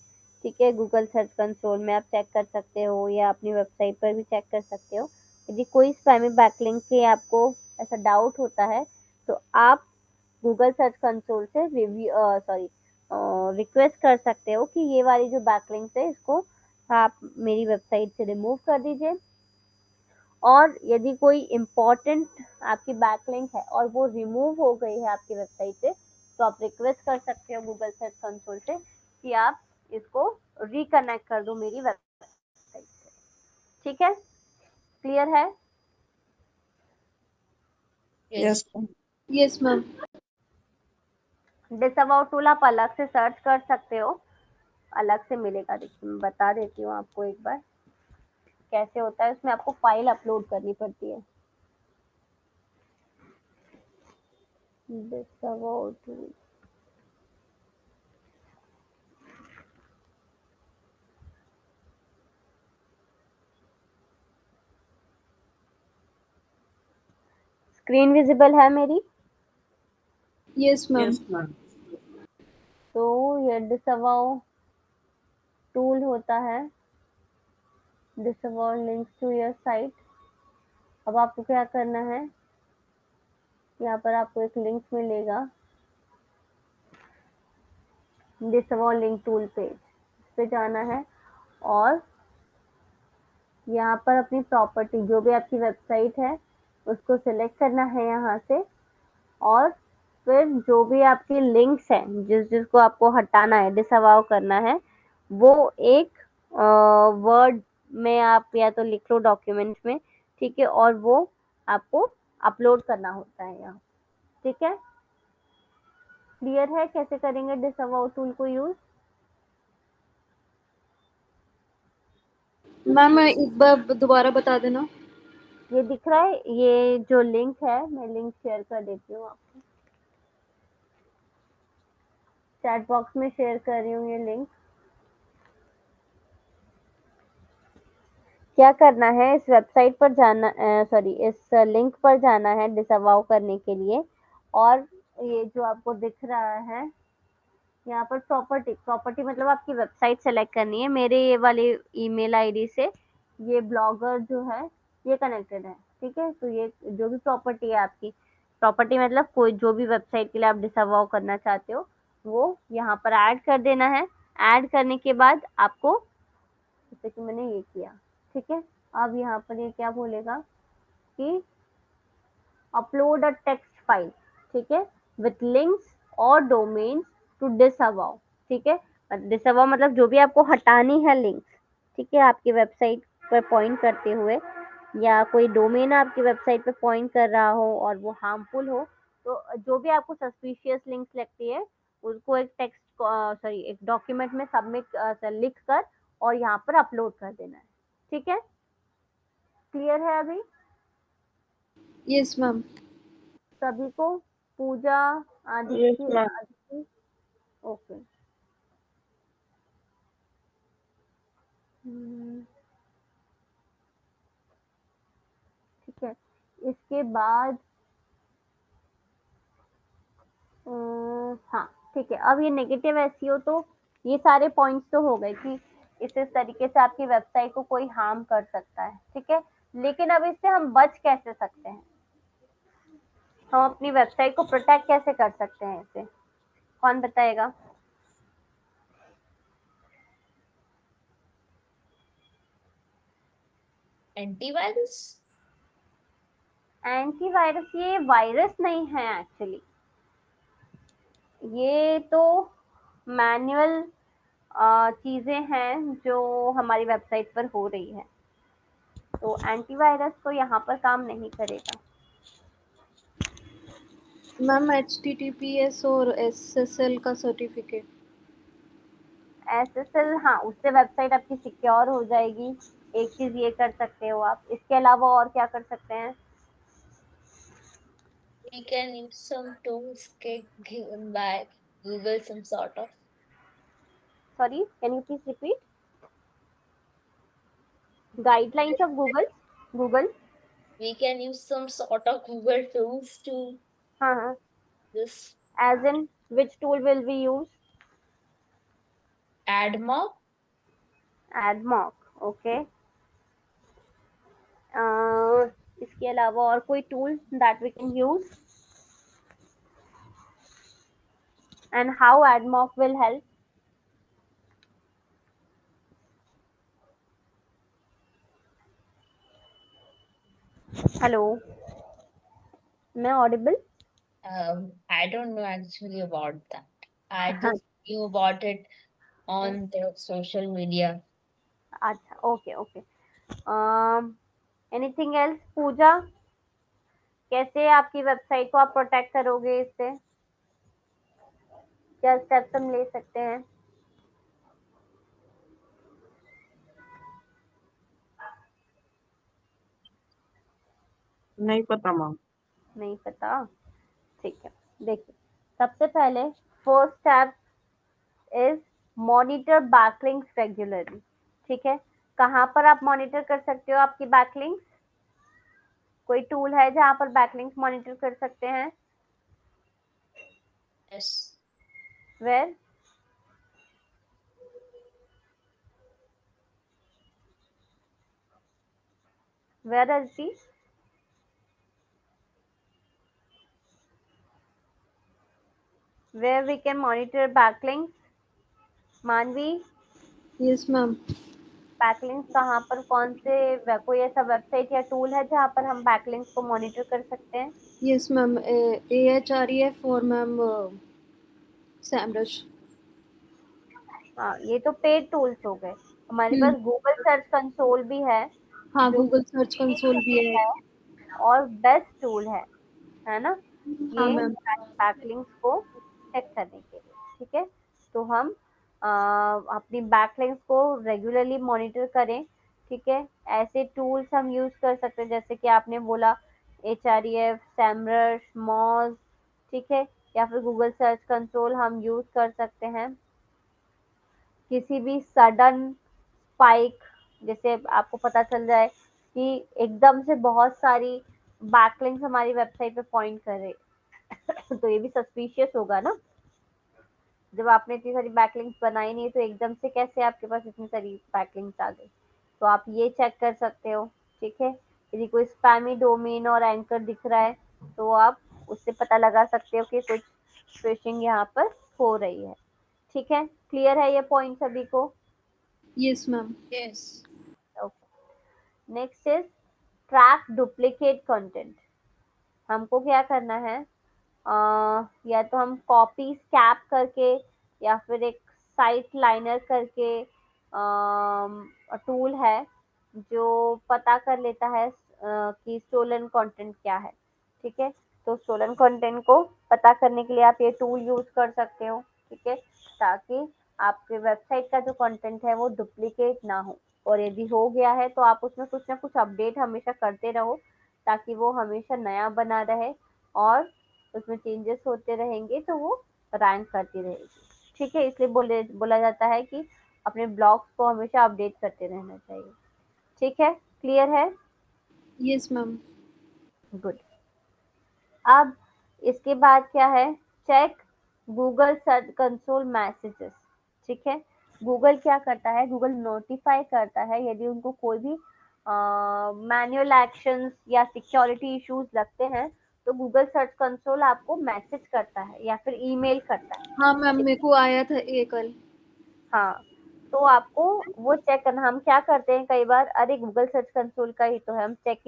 ठीक है, गूगल सर्च कंसोल में आप चेक कर सकते हो या अपनी वेबसाइट पर भी चेक कर सकते हो, यदि कोई स्पैमी बैकलिंक के आपको ऐसा डाउट होता है तो आप गूगल सर्च कंसोल से रिक्वेस्ट कर सकते हो कि ये वाली जो बैकलिंक है इसको आप मेरी वेबसाइट से रिमूव कर दीजिए। और यदि कोई इम्पोर्टेंट आपकी बैकलिंक है और वो रिमूव हो गई है आपकी वेबसाइट से, तो आप रिक्वेस्ट कर सकते हो गूगल सर्च कंसोल से कि आप इसको रिकनेक्ट कर दो मेरी वेबसाइट से। ठीक है, क्लियर है? Yes. Yes ma'am. Yes ma'am. Disavow tool आप अलग से सर्च कर सकते हो, अलग से मिलेगा, देखिए मैं बता देती हूँ आपको एक बार कैसे होता है। उसमें आपको फाइल अपलोड करनी पड़ती है। डिसअवाउ टूल, स्क्रीन विजिबल है मेरी? Yes ma'am. Yes ma'am. तो ये डिसअवाउ टूल होता है, डिसअवाउ लिंक्स टू योर साइट। अब आपको क्या करना है, यहाँ पर आपको एक लिंक मिलेगा, डिसअवाउ लिंक टूल पेज, इस पे जाना है और यहाँ पर अपनी प्रॉपर्टी जो भी आपकी वेबसाइट है उसको सिलेक्ट करना है यहाँ से, और फिर जो भी आपकी लिंक्स हैं जिसको आपको हटाना है, डिसअवाउ करना है, वो एक वर्ड में आप या तो लिख लो डॉक्यूमेंट में, ठीक है, और वो आपको अपलोड करना होता है यहाँ। ठीक है, क्लियर है कैसे करेंगे डिसअवाउ टूल को यूज? मैम एक बार दोबारा बता देना। ये दिख रहा है, ये जो लिंक है मैं लिंक शेयर कर देती हूँ आपको, चैट बॉक्स में शेयर कर रही हूँ ये लिंक। क्या करना है, इस वेबसाइट पर जाना, इस लिंक पर जाना है डिसअवाउ करने के लिए, और ये जो आपको दिख रहा है यहाँ पर प्रॉपर्टी मतलब आपकी वेबसाइट सेलेक्ट करनी है, मेरे ये वाली ईमेल आईडी से ये ब्लॉगर जो है ये कनेक्टेड है, ठीक है। तो ये जो भी प्रॉपर्टी है आपकी, प्रॉपर्टी मतलब कोई जो भी वेबसाइट के लिए आप डिसअवाउ करना चाहते हो वो यहाँ पर ऐड कर देना है। ऐड करने के बाद आपको, जैसे कि मैंने ये किया, ठीक है। अब यहाँ पर ये क्या बोलेगा कि अपलोड अ टेक्स्ट फाइल, ठीक है, विथ लिंक्स और डोमेन्स टू डिसअवाउ, ठीक है। डिसअवाउ मतलब जो भी आपको हटानी है लिंक्स, ठीक है, आपकी वेबसाइट पर पॉइंट करते हुए, या कोई डोमेन आपकी वेबसाइट पे पॉइंट कर रहा हो और वो हार्मफुल हो, तो जो भी आपको सस्पिशियस लिंक्स लगती है उसको एक टेक्स्ट, सॉरी, एक डॉक्यूमेंट में सबमिट लिख कर और यहाँ पर अपलोड कर देना है, ठीक है। क्लियर है अभी यस मैम। सभी को? Pooja, yes Aditya, ma'am. Aditya, okay. ठीक है, इसके बाद हाँ, ठीक है। अब ये नेगेटिव एसईओ, तो ये सारे पॉइंट्स तो हो गए कि इस तरीके से आपकी वेबसाइट को कोई हार्म कर सकता है, ठीक है। लेकिन अब इससे हम बच कैसे सकते हैं, हम अपनी वेबसाइट को प्रोटेक्ट कैसे कर सकते हैं इससे, कौन बताएगा? एंटीवायरस। एंटीवायरस ये वायरस नहीं है एक्चुअली, ये तो मैनुअल चीजें हैं जो हमारी वेबसाइट पर हो रही है, तो एंटीवायरस तो यहाँ पर काम नहीं करेगा। मैम HTTPS और SSL का सर्टिफिकेट। एसएसएल, हाँ, उससे वेबसाइट आपकी सिक्योर हो जाएगी। एक चीज ये कर सकते हो आप, इसके अलावा और क्या कर सकते हैं? We can use some tools given by Google, some sort of. Sorry, can you please repeat? Guidelines of Google, Google, We can use some sort of Google tools to हाँ हाँ, this age in which tool will be use? AdMob. AdMob, okay. इसके अलावा और कोई tool that we can use, and how AdMob will help? Hello, मैं audible? I don't know actually about that. I just knew about it on the social media. अच्छा, okay okay. Anything else? Pooja, कैसे आपकी website को आप protect करोगे इससे, क्या steps हम ले सकते हैं? नहीं पता मैम। नहीं पता, ठीक है। देखिए, सबसे पहले first step is monitor backlinks regularly, ठीक है। कहाँ पर आप मॉनिटर कर सकते हो आपकी बैकलिंक्स? कोई टूल है जहाँ पर बैकलिंक्स मॉनिटर कर सकते हैं? Yes. Where? Where is the? where we can monitor backlinks? Manvi, yes ma'am. Backlinks कहाँ पर, कौन से कोई ऐसा वेबसाइट या टूल है जहाँ पर हम बैकलिंक्स को मॉनिटर कर सकते हैं? यस मैम, AHREF और मैम सैमरश। हाँ, ये तो पेड टूल्स हो गए। हमारे हम्म। पास गूगल सर्च कंसोल भी है, हाँ, जो गूगल सर्च free कंसोल भी टूल है। है और बेस्ट टूल है ना, हाँ ये मैम। बैकलिंक्स को चेक करने के लिए, ठीक है। तो हम अपनी बैकलिंक्स को रेगुलरली मॉनिटर करें, ठीक है। ऐसे टूल्स हम यूज कर सकते हैं जैसे कि आपने बोला HREF, सैमरश, मॉज, ठीक है, या फिर गूगल सर्च कंसोल हम यूज कर सकते हैं। किसी भी सडन स्पाइक, जैसे आपको पता चल जाए कि एकदम से बहुत सारी बैकलिंक्स हमारी वेबसाइट पे पॉइंट कर रहे तो ये भी सस्पिशियस होगा ना। जब आपने इतनी सारी बैकलिंक्स बनाई नहीं तो एकदम से कैसे आपके पास इतनी सारी बैकलिंक्स आ गई, तो आप ये चेक कर सकते हो। ठीक है, यदि कोई स्पैमी डोमेन और एंकर दिख रहा है तो आप उससे पता लगा सकते हो कि कुछ फिशिंग यहाँ पर हो रही है। ठीक है, क्लियर है ये पॉइंट सभी को? Yes ma'am. Yes. Okay, next is track duplicate content. हमको क्या करना है, या तो हम कॉपी स्कैप करके या फिर एक साइट लाइनर करके टूल है जो पता कर लेता है कि स्टोलन कंटेंट क्या है। ठीक है, तो स्टोलन कंटेंट को पता करने के लिए आप ये टूल यूज कर सकते हो। ठीक है, ताकि आपके वेबसाइट का जो कंटेंट है वो डुप्लीकेट ना हो, और यदि हो गया है तो आप उसमें कुछ ना कुछ अपडेट हमेशा करते रहो ताकि वो हमेशा नया बना रहे और उसमें चेंजेस होते रहेंगे तो वो रैंक करती रहेगी। ठीक है, इसलिए बोला जाता है कि अपने ब्लॉग्स को हमेशा अपडेट करते रहना चाहिए। ठीक है, क्लियर है? Yes ma'am. गुड। अब इसके बाद क्या है, check Google search console messages. ठीक है, गूगल क्या करता है, गूगल नोटिफाई करता है यदि उनको कोई भी मैनुअल एक्शंस या सिक्योरिटी इश्यूज लगते हैं तो गूगल सर्च कंसोल आपको मैसेज करता है या फिर ईमेल करता है। हाँ मैम, मेरे को आया था ये कल। हाँ, तो आपको वो चेक करना। हम क्या करते हैं कई बार, अरे गूगल सर्च कंसोल का ही तो है, हम चेक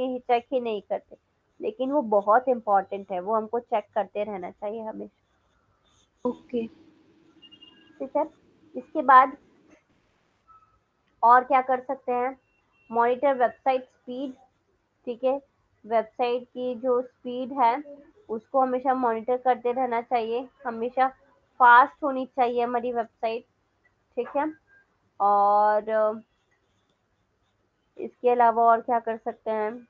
ही नहीं करते, लेकिन वो बहुत इंपॉर्टेंट है, वो हमको चेक करते रहना चाहिए हमेशा। ओके। ठीक है, इसके बाद और क्या कर सकते हैं, मॉनिटर वेबसाइट स्पीड। ठीक है, वेबसाइट की जो स्पीड है उसको हमेशा मॉनिटर करते रहना चाहिए, हमेशा फास्ट होनी चाहिए हमारी वेबसाइट। ठीक है, और इसके अलावा और क्या कर सकते हैं,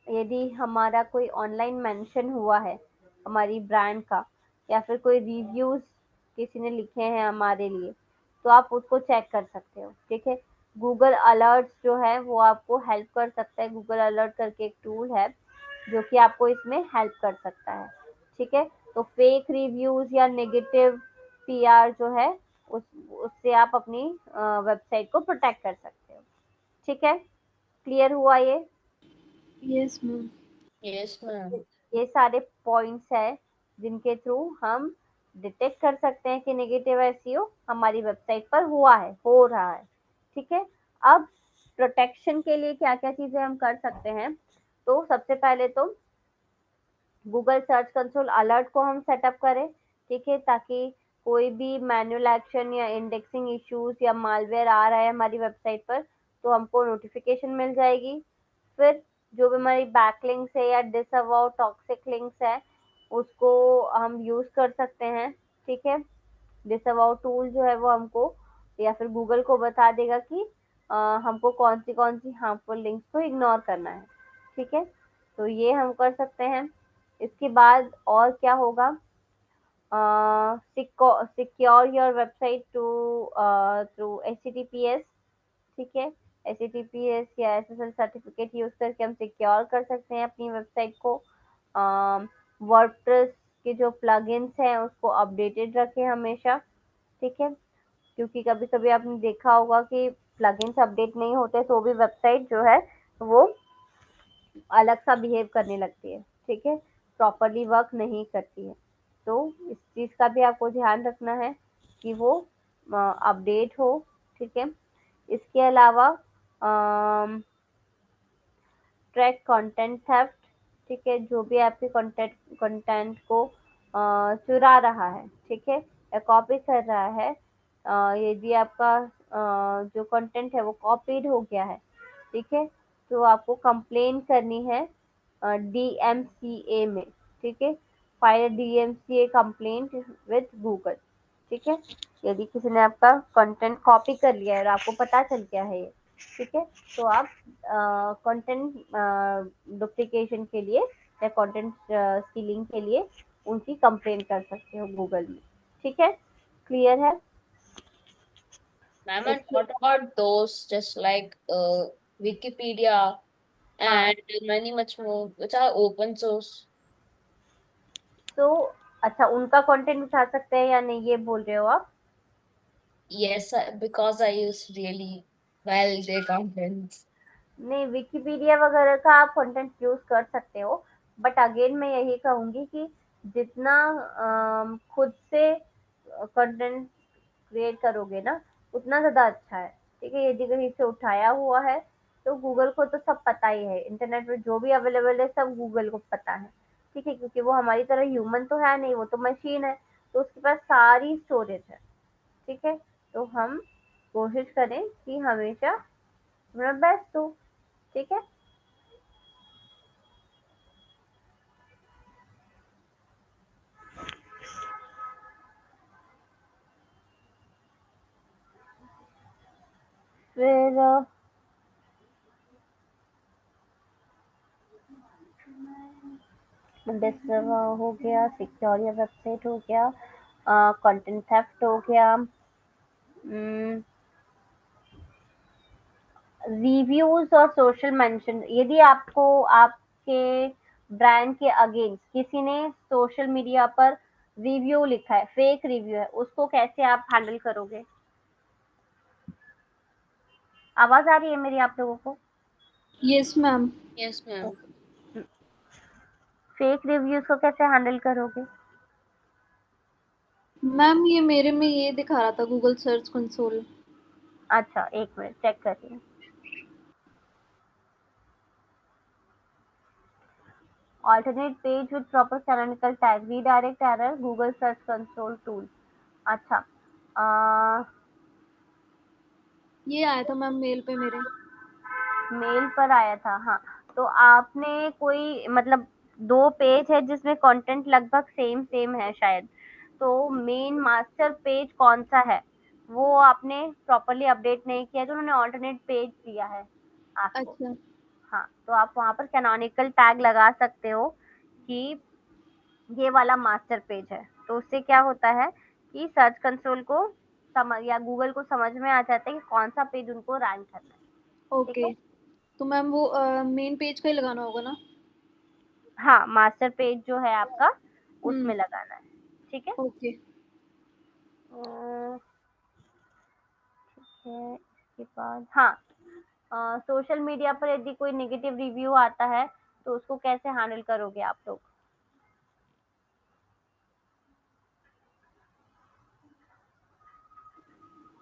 यदि हमारा कोई ऑनलाइन मेंशन हुआ है हमारी ब्रांड का या फिर कोई रिव्यूज किसी ने लिखे हैं हमारे लिए तो आप उसको चेक कर सकते हो। ठीक है, गूगल अलर्ट्स जो है वो आपको हेल्प कर सकता है, गूगल अलर्ट करके एक टूल है जो कि आपको इसमें हेल्प कर सकता है। ठीक है, तो फेक रिव्यूज या नेगेटिव पीआर जो है उस उससे आप अपनी वेबसाइट को प्रोटेक्ट कर सकते हो। ठीक है, क्लियर हुआ ये? Yes ma'am. Yes, ma'am. ये सारे पॉइंट्स है जिनके थ्रू हम डिटेक्ट कर सकते हैं कि नेगेटिव एसईओ हमारी वेबसाइट पर हुआ है, हो रहा है। ठीक है, अब प्रोटेक्शन के लिए क्या क्या चीजें हम कर सकते हैं, तो सबसे पहले तो गूगल सर्च कंसोल अलर्ट को हम सेटअप करें। ठीक है, ताकि कोई भी मैनुअल एक्शन या इंडेक्सिंग इश्यूज या मालवेयर आ रहा है हमारी वेबसाइट पर तो हमको नोटिफिकेशन मिल जाएगी। फिर जो भी हमारी बैकलिंक्स है या डिसअवाउ टॉक्सिक लिंक्स है उसको हम यूज कर सकते हैं। ठीक है, डिसअवाउ टूल जो है वो हमको या फिर गूगल को बता देगा कि हमको कौन सी हार्मफुल लिंक्स को इग्नोर करना है। ठीक है, तो ये हम कर सकते हैं। इसके बाद और क्या होगा, secure your website to through HTTPS। ठीक है, HTTPS या SSL सर्टिफिकेट यूज करके हम सिक्योर कर सकते हैं अपनी वेबसाइट को। वर्डप्रेस के जो प्लगइन्स हैं उसको अपडेटेड रखें हमेशा। ठीक है, क्योंकि कभी कभी आपने देखा होगा कि प्लगइन्स अपडेट नहीं होते तो भी वेबसाइट जो है वो अलग सा बिहेव करने लगती है। ठीक है, प्रॉपरली वर्क नहीं करती है, तो इस चीज़ का भी आपको ध्यान रखना है कि वो अपडेट हो। ठीक है, इसके अलावा ट्रैक कंटेंट थेफ्ट। ठीक है, जो भी आपके कंटेंट को चुरा रहा है, ठीक है, या कॉपी कर रहा है, यदि आपका जो कंटेंट है वो कॉपीड हो गया है, ठीक है, तो आपको कंप्लेन करनी है DMCA में। ठीक है, file DMCA complaint with Google. ठीक है, यदि किसी ने आपका कंटेंट कॉपी कर लिया है और आपको पता चल गया है ये, ठीक है, तो आप कंटेंट डुप्लीकेशन के लिए या कंटेंट स्टीलिंग के लिए उनकी कंप्लेन कर सकते हो गूगल में। ठीक है, क्लियर है? Ma'am, and what about those just like Wikipedia हाँ, and many much more, which are open source? तो अच्छा, उनका कंटेंट उठा सकते हैं या नहीं ये बोल रहे हो आप? Yes, because I use really well their contents. नहीं, विकिपीडिया वगैरह का आप कंटेंट यूज कर सकते हो, बट अगेन मैं यही कहूंगी कि जितना खुद से कंटेंट क्रिएट करोगे ना, उतना ज़्यादा अच्छा है। ठीक है, यदि कहीं से उठाया हुआ है तो गूगल को तो सब पता ही है, इंटरनेट पे जो भी अवेलेबल है सब गूगल को पता है। ठीक है, क्योंकि वो हमारी तरह ह्यूमन तो है नहीं, वो तो मशीन है, तो उसके पास सारी स्टोरेज है। ठीक है, तो हम कोशिश करें कि हमेशा अपना बेस्ट हो। ठीक है, फिर हो गया, सिक्योर या वेबसाइट हो गया, कंटेंट थेफ्ट हो गया, रिव्यूज और सोशल मेंशन। यदि आपको आपके ब्रांड के अगेंस्ट किसी ने सोशल मीडिया पर रिव्यू लिखा है, फेक रिव्यू है, उसको कैसे आप हैंडल करोगे? आवाज आ रही है मेरी आप लोगों को? Yes ma'am. Yes, ma'am. Fake reviews को कैसे हैंडल करोगे? मैम ये मेरे में ये दिखा रहा था गूगल सर्च कंसोल। अच्छा, एक मिनट चेक करिए। alternate page with proper canonical tag, redirect error, Google Search Console tool। अच्छा, ये आया था मैम मेल पे मेरे। मेल पर आया था, हाँ। तो आपने कोई मतलब दो पेज है जिसमें कंटेंट लगभग सेम सेम है शायद, तो मेन मास्टर पेज कौन सा है वो आपने प्रॉपरली अपडेट नहीं किया, तो उन्होंने ऑल्टरनेट पेज दिया है आपको। अच्छा। हाँ, तो आप वहाँ पर कैनोनिकल टैग लगा सकते हो कि ये वाला मास्टर पेज है, तो उससे क्या होता है कि सर्च कंसोल को समझ या गूगल को समझ में आ जाता है कि कौन सा पेज उनको रैंक करना है। ठीक ओके, है, तो मैम वो मेन पेज का ही लगाना होगा ना? हाँ, मास्टर पेज जो है आपका हम्म। उसमें लगाना है। ठीक है, ओके। ठीक है, इसके बाद हाँ, सोशल मीडिया पर यदि कोई नेगेटिव रिव्यू आता है तो उसको कैसे हैंडल करोगे आप लोग?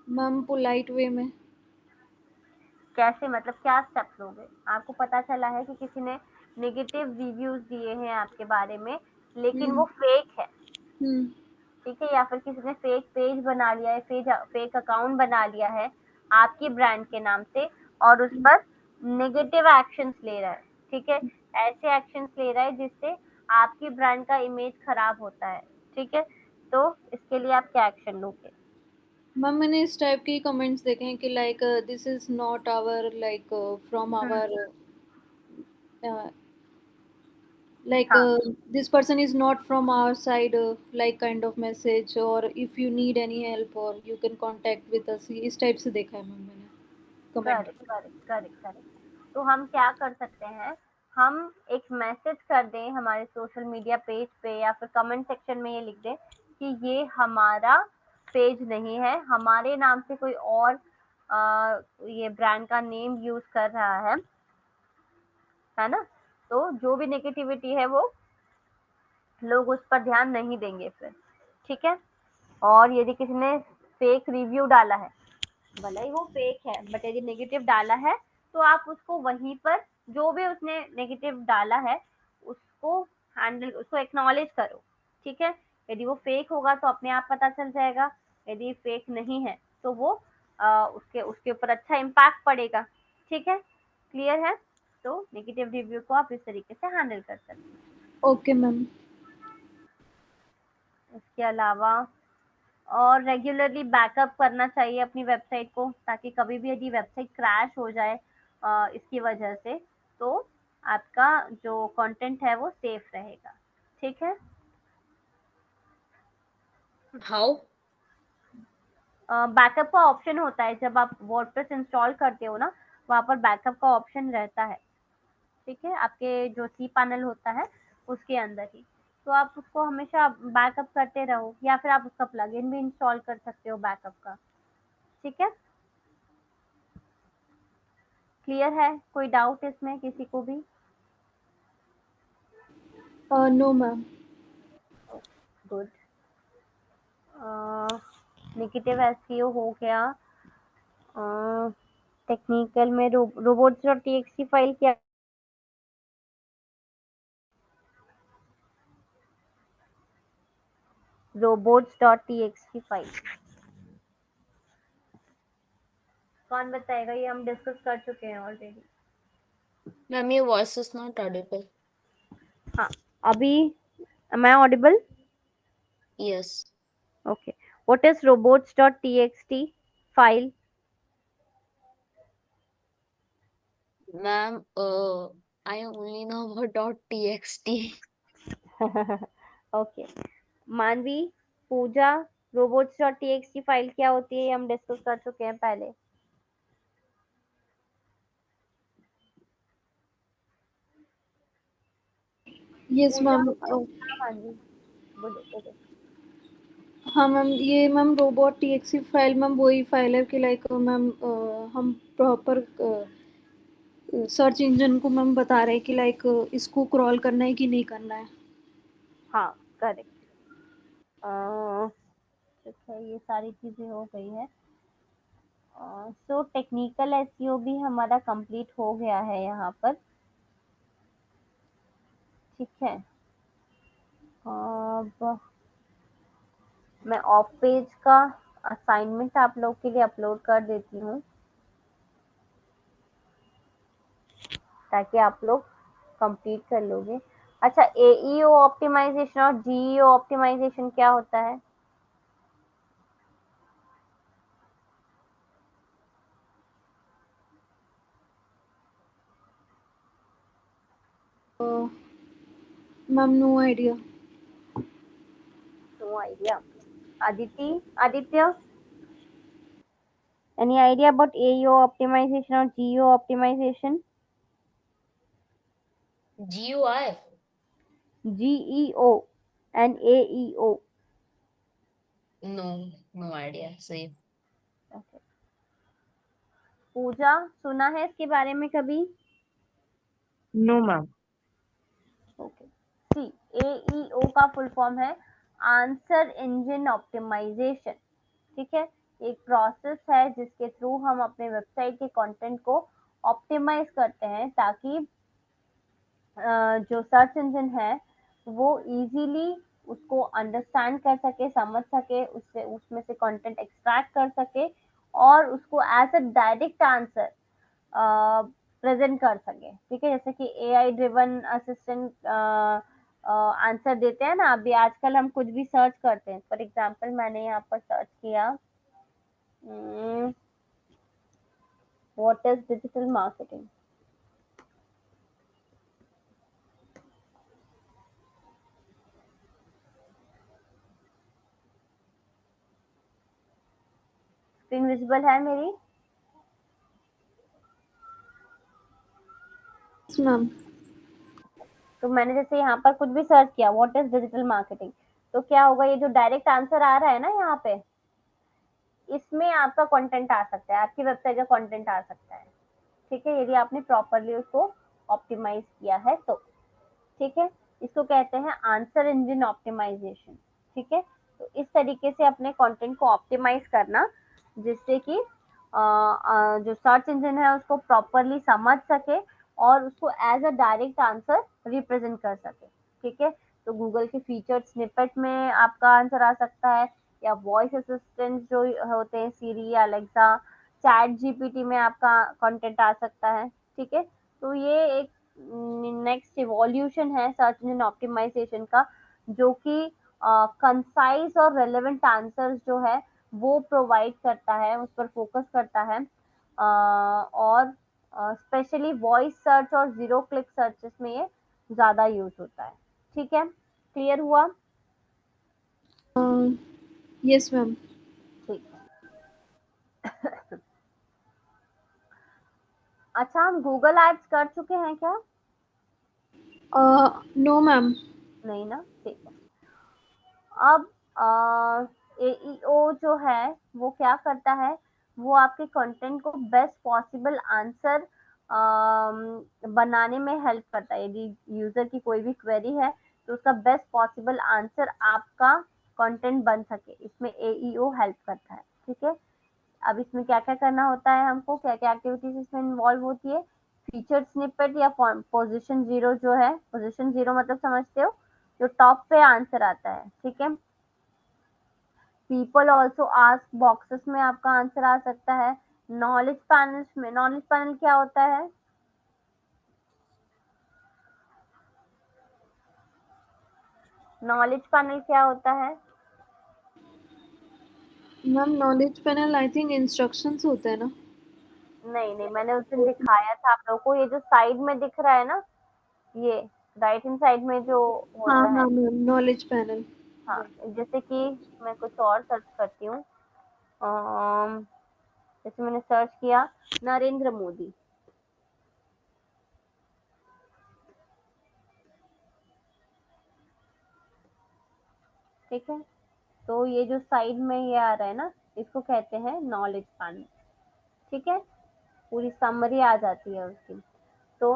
मैम पोलाइट वे में। कैसे मतलब क्या स्टेप्स लोगे? आपको पता चला है कि किसी ने नेगेटिव रिव्यूज दिए हैं आपके बारे में, लेकिन वो हम्म। फेक है। हम्म। ठीक है, या फिर किसी ने फेक पेज बना लिया है, फेक अकाउंट बना लिया है आपकी ब्रांड के नाम से, और उस हम्म। पर नेगेटिव एक्शंस ले रहा है। ठीक है, ऐसे एक्शंस ले रहा है जिससे आपकी ब्रांड का इमेज खराब होता है। ठीक है, तो इसके लिए आप क्या एक्शन लोगे? मैम मैंने इस टाइप के कमेंट्स देखे हैं कि like this is not our like from hmm, our like हाँ, this person is not from our side, like kind of message, or if you need any help or you can contact with us, इस type से देखा है ma'am मैंने comment. Correct, correct, correct, correct. तो हम क्या कर सकते हैं, हम एक मैसेज कर दें हमारे सोशल मीडिया पेज पे या फिर कमेंट सेक्शन में ये लिख दें कि ये हमारा पेज नहीं है, हमारे नाम से कोई और ये ब्रांड का नेम यूज कर रहा है ना? तो जो भी नेगेटिविटी है वो लोग उस पर ध्यान नहीं देंगे फिर। ठीक है, और यदि किसी ने फेक रिव्यू डाला है, भले ही वो फेक है, बट यदि नेगेटिव डाला है तो आप उसको वहीं पर जो भी उसने नेगेटिव डाला है उसको हैंडल, उसको एक्नॉलेज करो। ठीक है, यदि वो फेक होगा तो अपने आप पता चल जाएगा, यदि फेक नहीं है तो वो उसके उसके ऊपर अच्छा इम्पैक्ट पड़ेगा। ठीक है, क्लियर है? तो नेगेटिव रिव्यू को आप इस तरीके से हैंडल कर सकते हैं। Okay ma'am. इसके अलावा और रेगुलरली बैकअप करना चाहिए अपनी वेबसाइट को, ताकि कभी भी यदि वेबसाइट क्रैश हो जाए इसकी वजह से, तो आपका जो कंटेंट है वो सेफ रहेगा। ठीक है, How? बैकअप का ऑप्शन होता है जब आप वर्डप्रेस इंस्टॉल करते हो ना, वहाँ पर बैकअप का ऑप्शन रहता है। ठीक है, आपके जो सी पैनल होता है उसके अंदर ही, तो आप उसको हमेशा बैकअप करते रहो, या फिर आप उसका प्लगइन भी इंस्टॉल कर सकते हो बैकअप का। ठीक है, क्लियर है? कोई डाउट इसमें किसी को भी? No ma'am. Good. Negative SEO हो गया। टेक्निकल में robots.txt फाइल क्या? robots.txt फाइल कौन बताएगा? ये हम डिस्कस कर चुके हैं already. Ma'am, your voice is not audible. हाँ, अभी am I audible? Yes. Okay. What is robots.txt file? Ma'am, I only know about .txt. Okay, मानवी, पूजा, robots.txt फाइल क्या होती है? ये हम डिस्कस कर चुके हैं पहले। यस पूजा, मैम। हाँ मानवी, बोलो बोलो। हाँ मैम, ये मैम रोबोट टीएक्सी फाइल मैम वही फाइल है कि लाइक मैम हम प्रॉपर सर्च इंजन को मैम बता रहे हैं कि लाइक इसको क्रॉल करना है कि नहीं करना है। हाँ, करेक्ट। ठीक है, ये सारी चीजें हो गई है। सो टेक्निकल एसईओ भी हमारा कंप्लीट हो गया है यहाँ पर। ठीक है, अब मैं ऑफ पेज का असाइनमेंट आप लोग के लिए अपलोड कर देती हूँ ताकि आप लोग कंप्लीट कर लोगे। अच्छा, एईओ ऑप्टिमाइजेशन और जीईओ ऑप्टिमाइजेशन क्या होता है? Ma'am no idea. No idea. Aditya, any idea about AEO optimization or GEO optimization? GUI. GEO and AEO. No idea. Same. Okay. Pooja, सुना है इसके बारे में कभी? No ma'am. Okay, see, AEO का फुल फॉर्म है आंसर इंजन ऑप्टिमाइजेशन। ठीक है, एक प्रोसेस है जिसके थ्रू हम अपने वेबसाइट के कंटेंट को ऑप्टिमाइज करते हैं ताकि जो सर्च इंजन है वो इजीली उसको अंडरस्टैंड कर सके, समझ सके, उससे उसमें से कंटेंट एक्सट्रैक्ट कर सके और उसको as a direct answer present कर सके। ठीक है, जैसे कि एआई ड्रिवन असिस्टेंट आंसर देते हैं ना। अभी आजकल हम कुछ भी सर्च करते हैं, फॉर एग्जांपल मैंने यहाँ पर सर्च किया what is digital marketing. Screen visible है मेरी? मैम तो मैंने जैसे यहाँ पर कुछ भी सर्च किया व्हाट इज डिजिटल मार्केटिंग, तो क्या होगा? ये जो डायरेक्ट आंसर आ रहा है ना यहाँ पे, इसमें आपका कंटेंट आ सकता है, आपकी वेबसाइट का कंटेंट आ सकता है। ठीक है, यदि आपने प्रॉपरली उसको ऑप्टिमाइज किया है तो। ठीक है, इसको कहते हैं आंसर इंजन ऑप्टिमाइजेशन। ठीक है, तो इस तरीके से अपने कंटेंट को ऑप्टिमाइज करना जिससे कि जो सर्च इंजन है उसको प्रॉपरली समझ सके और उसको as a direct answer represent कर सके। ठीक है, तो गूगल के फीचर स्निपेट में आपका आंसर आ सकता है, या वॉइस असिस्टेंट जो होते हैं सीरी या अलेक्सा, चैट जीपीटी में आपका कंटेंट आ सकता है। ठीक है, तो ये एक नेक्स्ट इवोल्यूशन है सर्च इंजन ऑप्टिमाइजेशन का, जो कि कंसाइज और रेलेवेंट आंसर्स जो है वो प्रोवाइड करता है, उस पर फोकस करता है। और स्पेशली वॉइस सर्च और जीरो क्लिक सर्चेस में ये ज्यादा यूज होता है। ठीक है, क्लियर हुआ? Yes ma'am. ठीक है। अच्छा, हम गूगल एड्स कर चुके हैं क्या? No ma'am. नहीं ना, ठीक है। अब एईओ जो है वो क्या करता है? वो आपके कंटेंट को बेस्ट पॉसिबल आंसर बनाने में हेल्प करता है। यदि यूजर की कोई भी क्वेरी है तो उसका बेस्ट पॉसिबल आंसर आपका कंटेंट बन सके, इसमें एईओ हेल्प करता है। ठीक है, अब इसमें क्या क्या करना होता है, हमको क्या क्या एक्टिविटीज इसमें इन्वॉल्व होती है। फीचर स्निपेट या पोजीशन जीरो जो है, पोजीशन जीरो मतलब समझते हो, जो टॉप पे आंसर आता है। ठीक है, पीपल ऑल्सो आस्क बॉक्सेस में आपका आंसर आ सकता है। नॉलेज पैनल में, नॉलेज पैनल क्या होता है? नॉलेज पैनल क्या होता है? Ma'am knowledge panel I think instructions होते हैं ना। नहीं नहीं, मैंने उस दिन दिखाया था आप लोगों को, ये जो साइड में दिख रहा है ना, ये राइट हैंड साइड में जो हाँ होता है। हाँ मैम, नॉलेज पैनल। हाँ, जैसे कि मैं कुछ और सर्च करती हूँ। जैसे मैंने सर्च किया नरेंद्र मोदी। ठीक है, तो ये जो साइड में ये आ रहा है ना, इसको कहते हैं नॉलेज पैनल। ठीक है, पूरी समरी आ जाती है उसकी। तो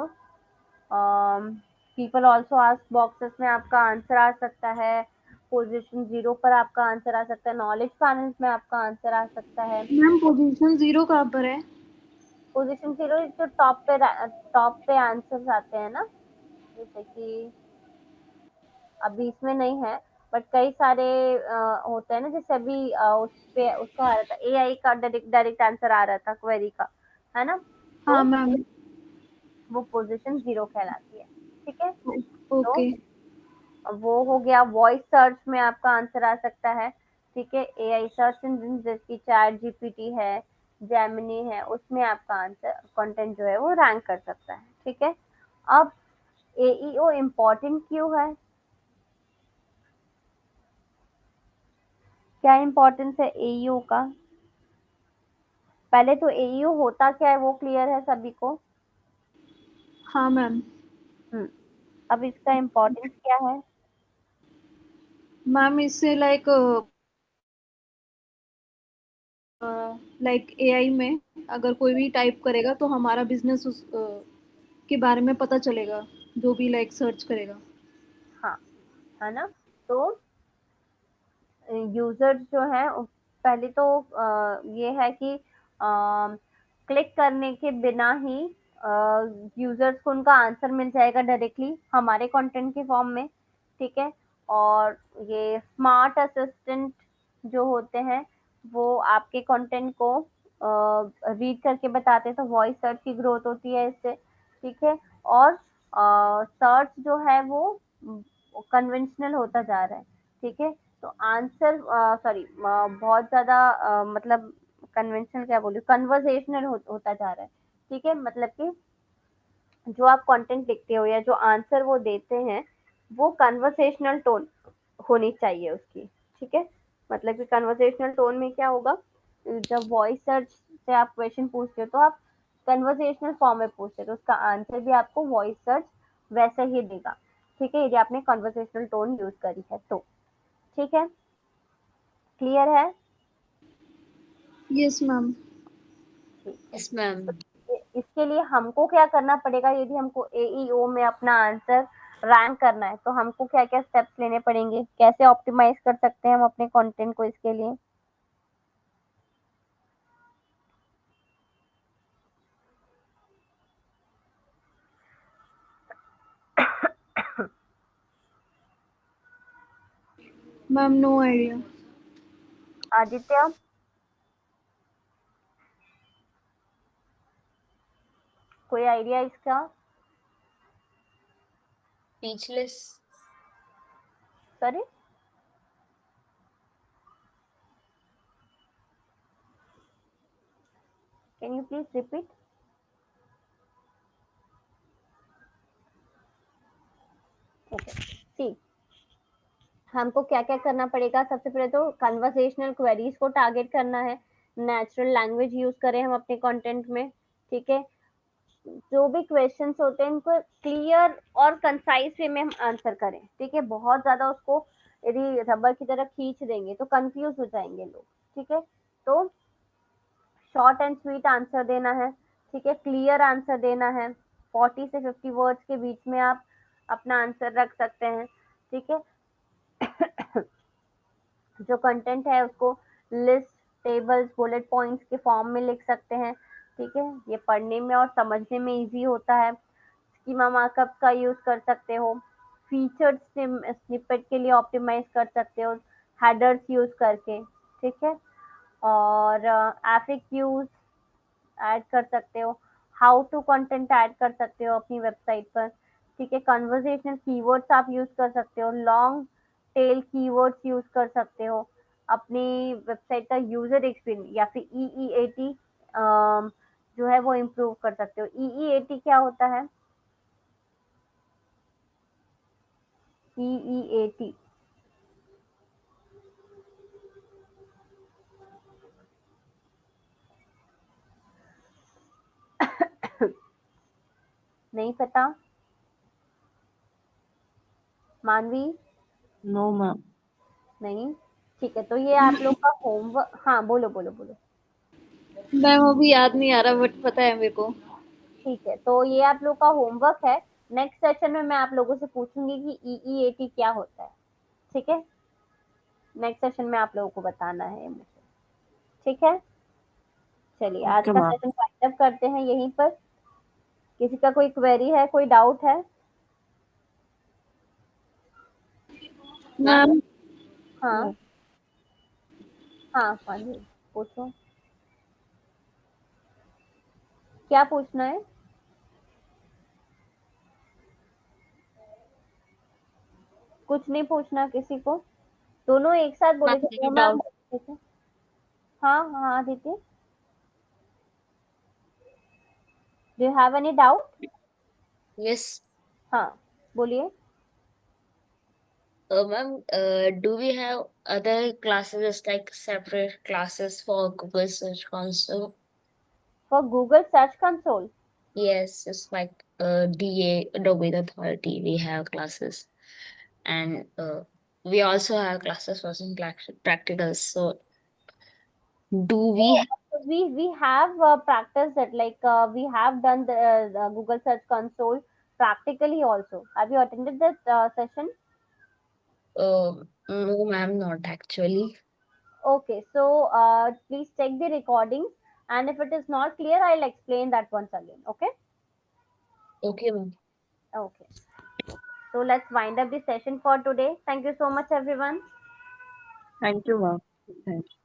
पीपल ऑल्सो आस्क बॉक्सेस में आपका आंसर आ सकता है। पोजीशन जीरो पर आपका आंसर आ सकता है। नॉलेज पैनल में आपका आंसर आ सकता है। मैम पोजीशन 0 कहाँ पर है? पोजीशन जीरो जो टॉप पे आंसर्स आते हैं ना, जैसे कि अभी इसमें नहीं है, बट कई सारे होते हैं ना, जैसे अभी उस पे उसका आ रहा था, एआई का डायरेक्ट डायरेक्ट आंसर आ रहा था क्वेरी का, है ना, तो हाँ मैम। वो पोजीशन जीरो कहलाती है। ठीक है, तो ओके। वो हो गया। वॉइस सर्च में आपका आंसर आ सकता है। ठीक है, एआई सर्च इंजन जैसे चैट जीपीटी है, जेमिनी है, उसमें आपका आंसर कंटेंट जो है वो रैंक कर सकता है। ठीक है, अब एईओ इम्पोर्टेंट क्यों है? क्या इम्पोर्टेंस है एईओ का? पहले तो एईओ होता क्या है वो क्लियर है सभी को? हाँ मैम। अब इसका इम्पोर्टेंस क्या है? मैम इससे लाइक एआई में अगर कोई भी टाइप करेगा तो हमारा बिजनेस उस के बारे में पता चलेगा, जो भी लाइक सर्च करेगा। हाँ, है ना, तो यूजर जो है पहले तो ये है कि क्लिक करने के बिना ही यूजर्स को उनका आंसर मिल जाएगा डायरेक्टली हमारे कंटेंट के फॉर्म में। ठीक है, और ये स्मार्ट असिस्टेंट जो होते हैं वो आपके कंटेंट को रीड करके बताते हैं, तो वॉइस सर्च की ग्रोथ होती है इससे। ठीक है, और सर्च जो है वो कन्वेंशनल होता जा रहा है। ठीक है, तो आंसर सॉरी बहुत ज़्यादा मतलब कन्वेंशनल क्या बोलूँ, कन्वर्सेशनल होता जा रहा है। ठीक है, मतलब कि जो आप कंटेंट लिखते हो या जो आंसर वो देते हैं वो कन्वर्सेशनल टोन होनी चाहिए उसकी। ठीक है, मतलब कि कन्वर्सेशनल टोन में क्या होगा, जब वॉइस सर्च से आप क्वेश्चन पूछते हो तो आप कन्वर्सेशनल फॉर्म में पूछते हो, तो उसका आंसर भी आपको वॉइस सर्च वैसा ही देगा। ठीक है, यदि आपने कन्वर्सेशनल टोन यूज करी है तो। ठीक है, क्लियर है? Yes ma'am. ठीक है, Yes, ma'am. तो इसके लिए हमको क्या करना पड़ेगा, यदि हमको एईओ में अपना आंसर रैंक करना है तो हमको क्या क्या स्टेप्स लेने पड़ेंगे, कैसे ऑप्टिमाइज कर सकते हैं हम अपने कंटेंट को इसके लिए? Ma'am no idea. आदित्य, कोई आइडिया इसका? Speechless. Sorry, can you please repeat? Okay, ठीक, हमको क्या क्या करना पड़ेगा, सबसे पहले तो कन्वर्सेशनल क्वेरीज को टारगेट करना है, नेचुरल लैंग्वेज यूज करें हम अपने कंटेंट में। ठीक है, जो भी क्वेश्चंस होते हैं उनको क्लियर और कंसाइज वे में हम आंसर करें। ठीक है, बहुत ज्यादा उसको यदि रबर की तरह खींच देंगे तो कंफ्यूज हो जाएंगे लोग। ठीक है, तो शॉर्ट एंड स्वीट आंसर देना है, ठीक है, क्लियर आंसर देना है, 40 से 50 वर्ड्स के बीच में आप अपना आंसर रख सकते हैं, ठीक है। जो कंटेंट है उसको लिस्ट, टेबल्स, बुलेट पॉइंट्स के फॉर्म में लिख सकते हैं, ठीक है। ये पढ़ने में और समझने में इजी होता है। स्कीमा मार्कअप का यूज कर सकते हो, फीचर्ड स्निपेट के लिए ऑप्टिमाइज कर सकते हो हेडर्स यूज करके, ठीक है। और एफएक्यूज ऐड कर सकते हो, हाउ टू कंटेंट ऐड कर सकते हो अपनी वेबसाइट पर, ठीक है। कन्वर्सेशनल कीवर्ड्स आप यूज कर सकते हो, लॉन्ग टेल कीवर्ड्स यूज कर सकते हो, अपनी वेबसाइट का यूजर एक्सपीरियंस या फिर ईईएटी जो है वो इम्प्रूव कर सकते हो। ईईएटी क्या होता है? ईईएटी नहीं पता? मानवी? No ma'am. नहीं, ठीक है। तो ये आप लोग का होमवर्क, हाँ बोलो बोलो बोलो। मैम अभी याद नहीं आ रहा बट पता है मेरे को। ठीक है, तो ये आप लोग का होमवर्क है। नेक्स्ट सेशन में मैं आप लोगों से पूछूंगी कि ईईएटी क्या होता है, ठीक है। नेक्स्ट सेशन में आप लोगों को बताना है मुझे, ठीक है। चलिए आज ओके का मैम। सेशन फाइंड अप करते हैं यहीं पर। किसी का कोई क्वेरी है, कोई डाउट है? मैम, मैम हाँ हाँ हाँ जी, पूछो, क्या पूछना है? कुछ नहीं पूछना किसी को, दोनों एक साथ बोले थे, मैम, मैम डाउट। बोले थे। हाँ हाँ Aditya, do you have any doubt? Yes. हाँ बोलिए। Ma'am, do we have other classes like separate classes for Google Search Console? For Google search console? Yes, just like DA, Adobe Authority, we have classes, and we also have classes for some practicals. So, do we have? We have practiced it, like we have done the Google Search Console practically also. Have you attended that session? No, ma'am, not actually. Okay, so please check the recordings, and if it is not clear, I'll explain that once again. Okay. Okay, ma'am. Okay, so let's wind up the session for today. Thank you so much everyone. Thank you ma'am. Thank you.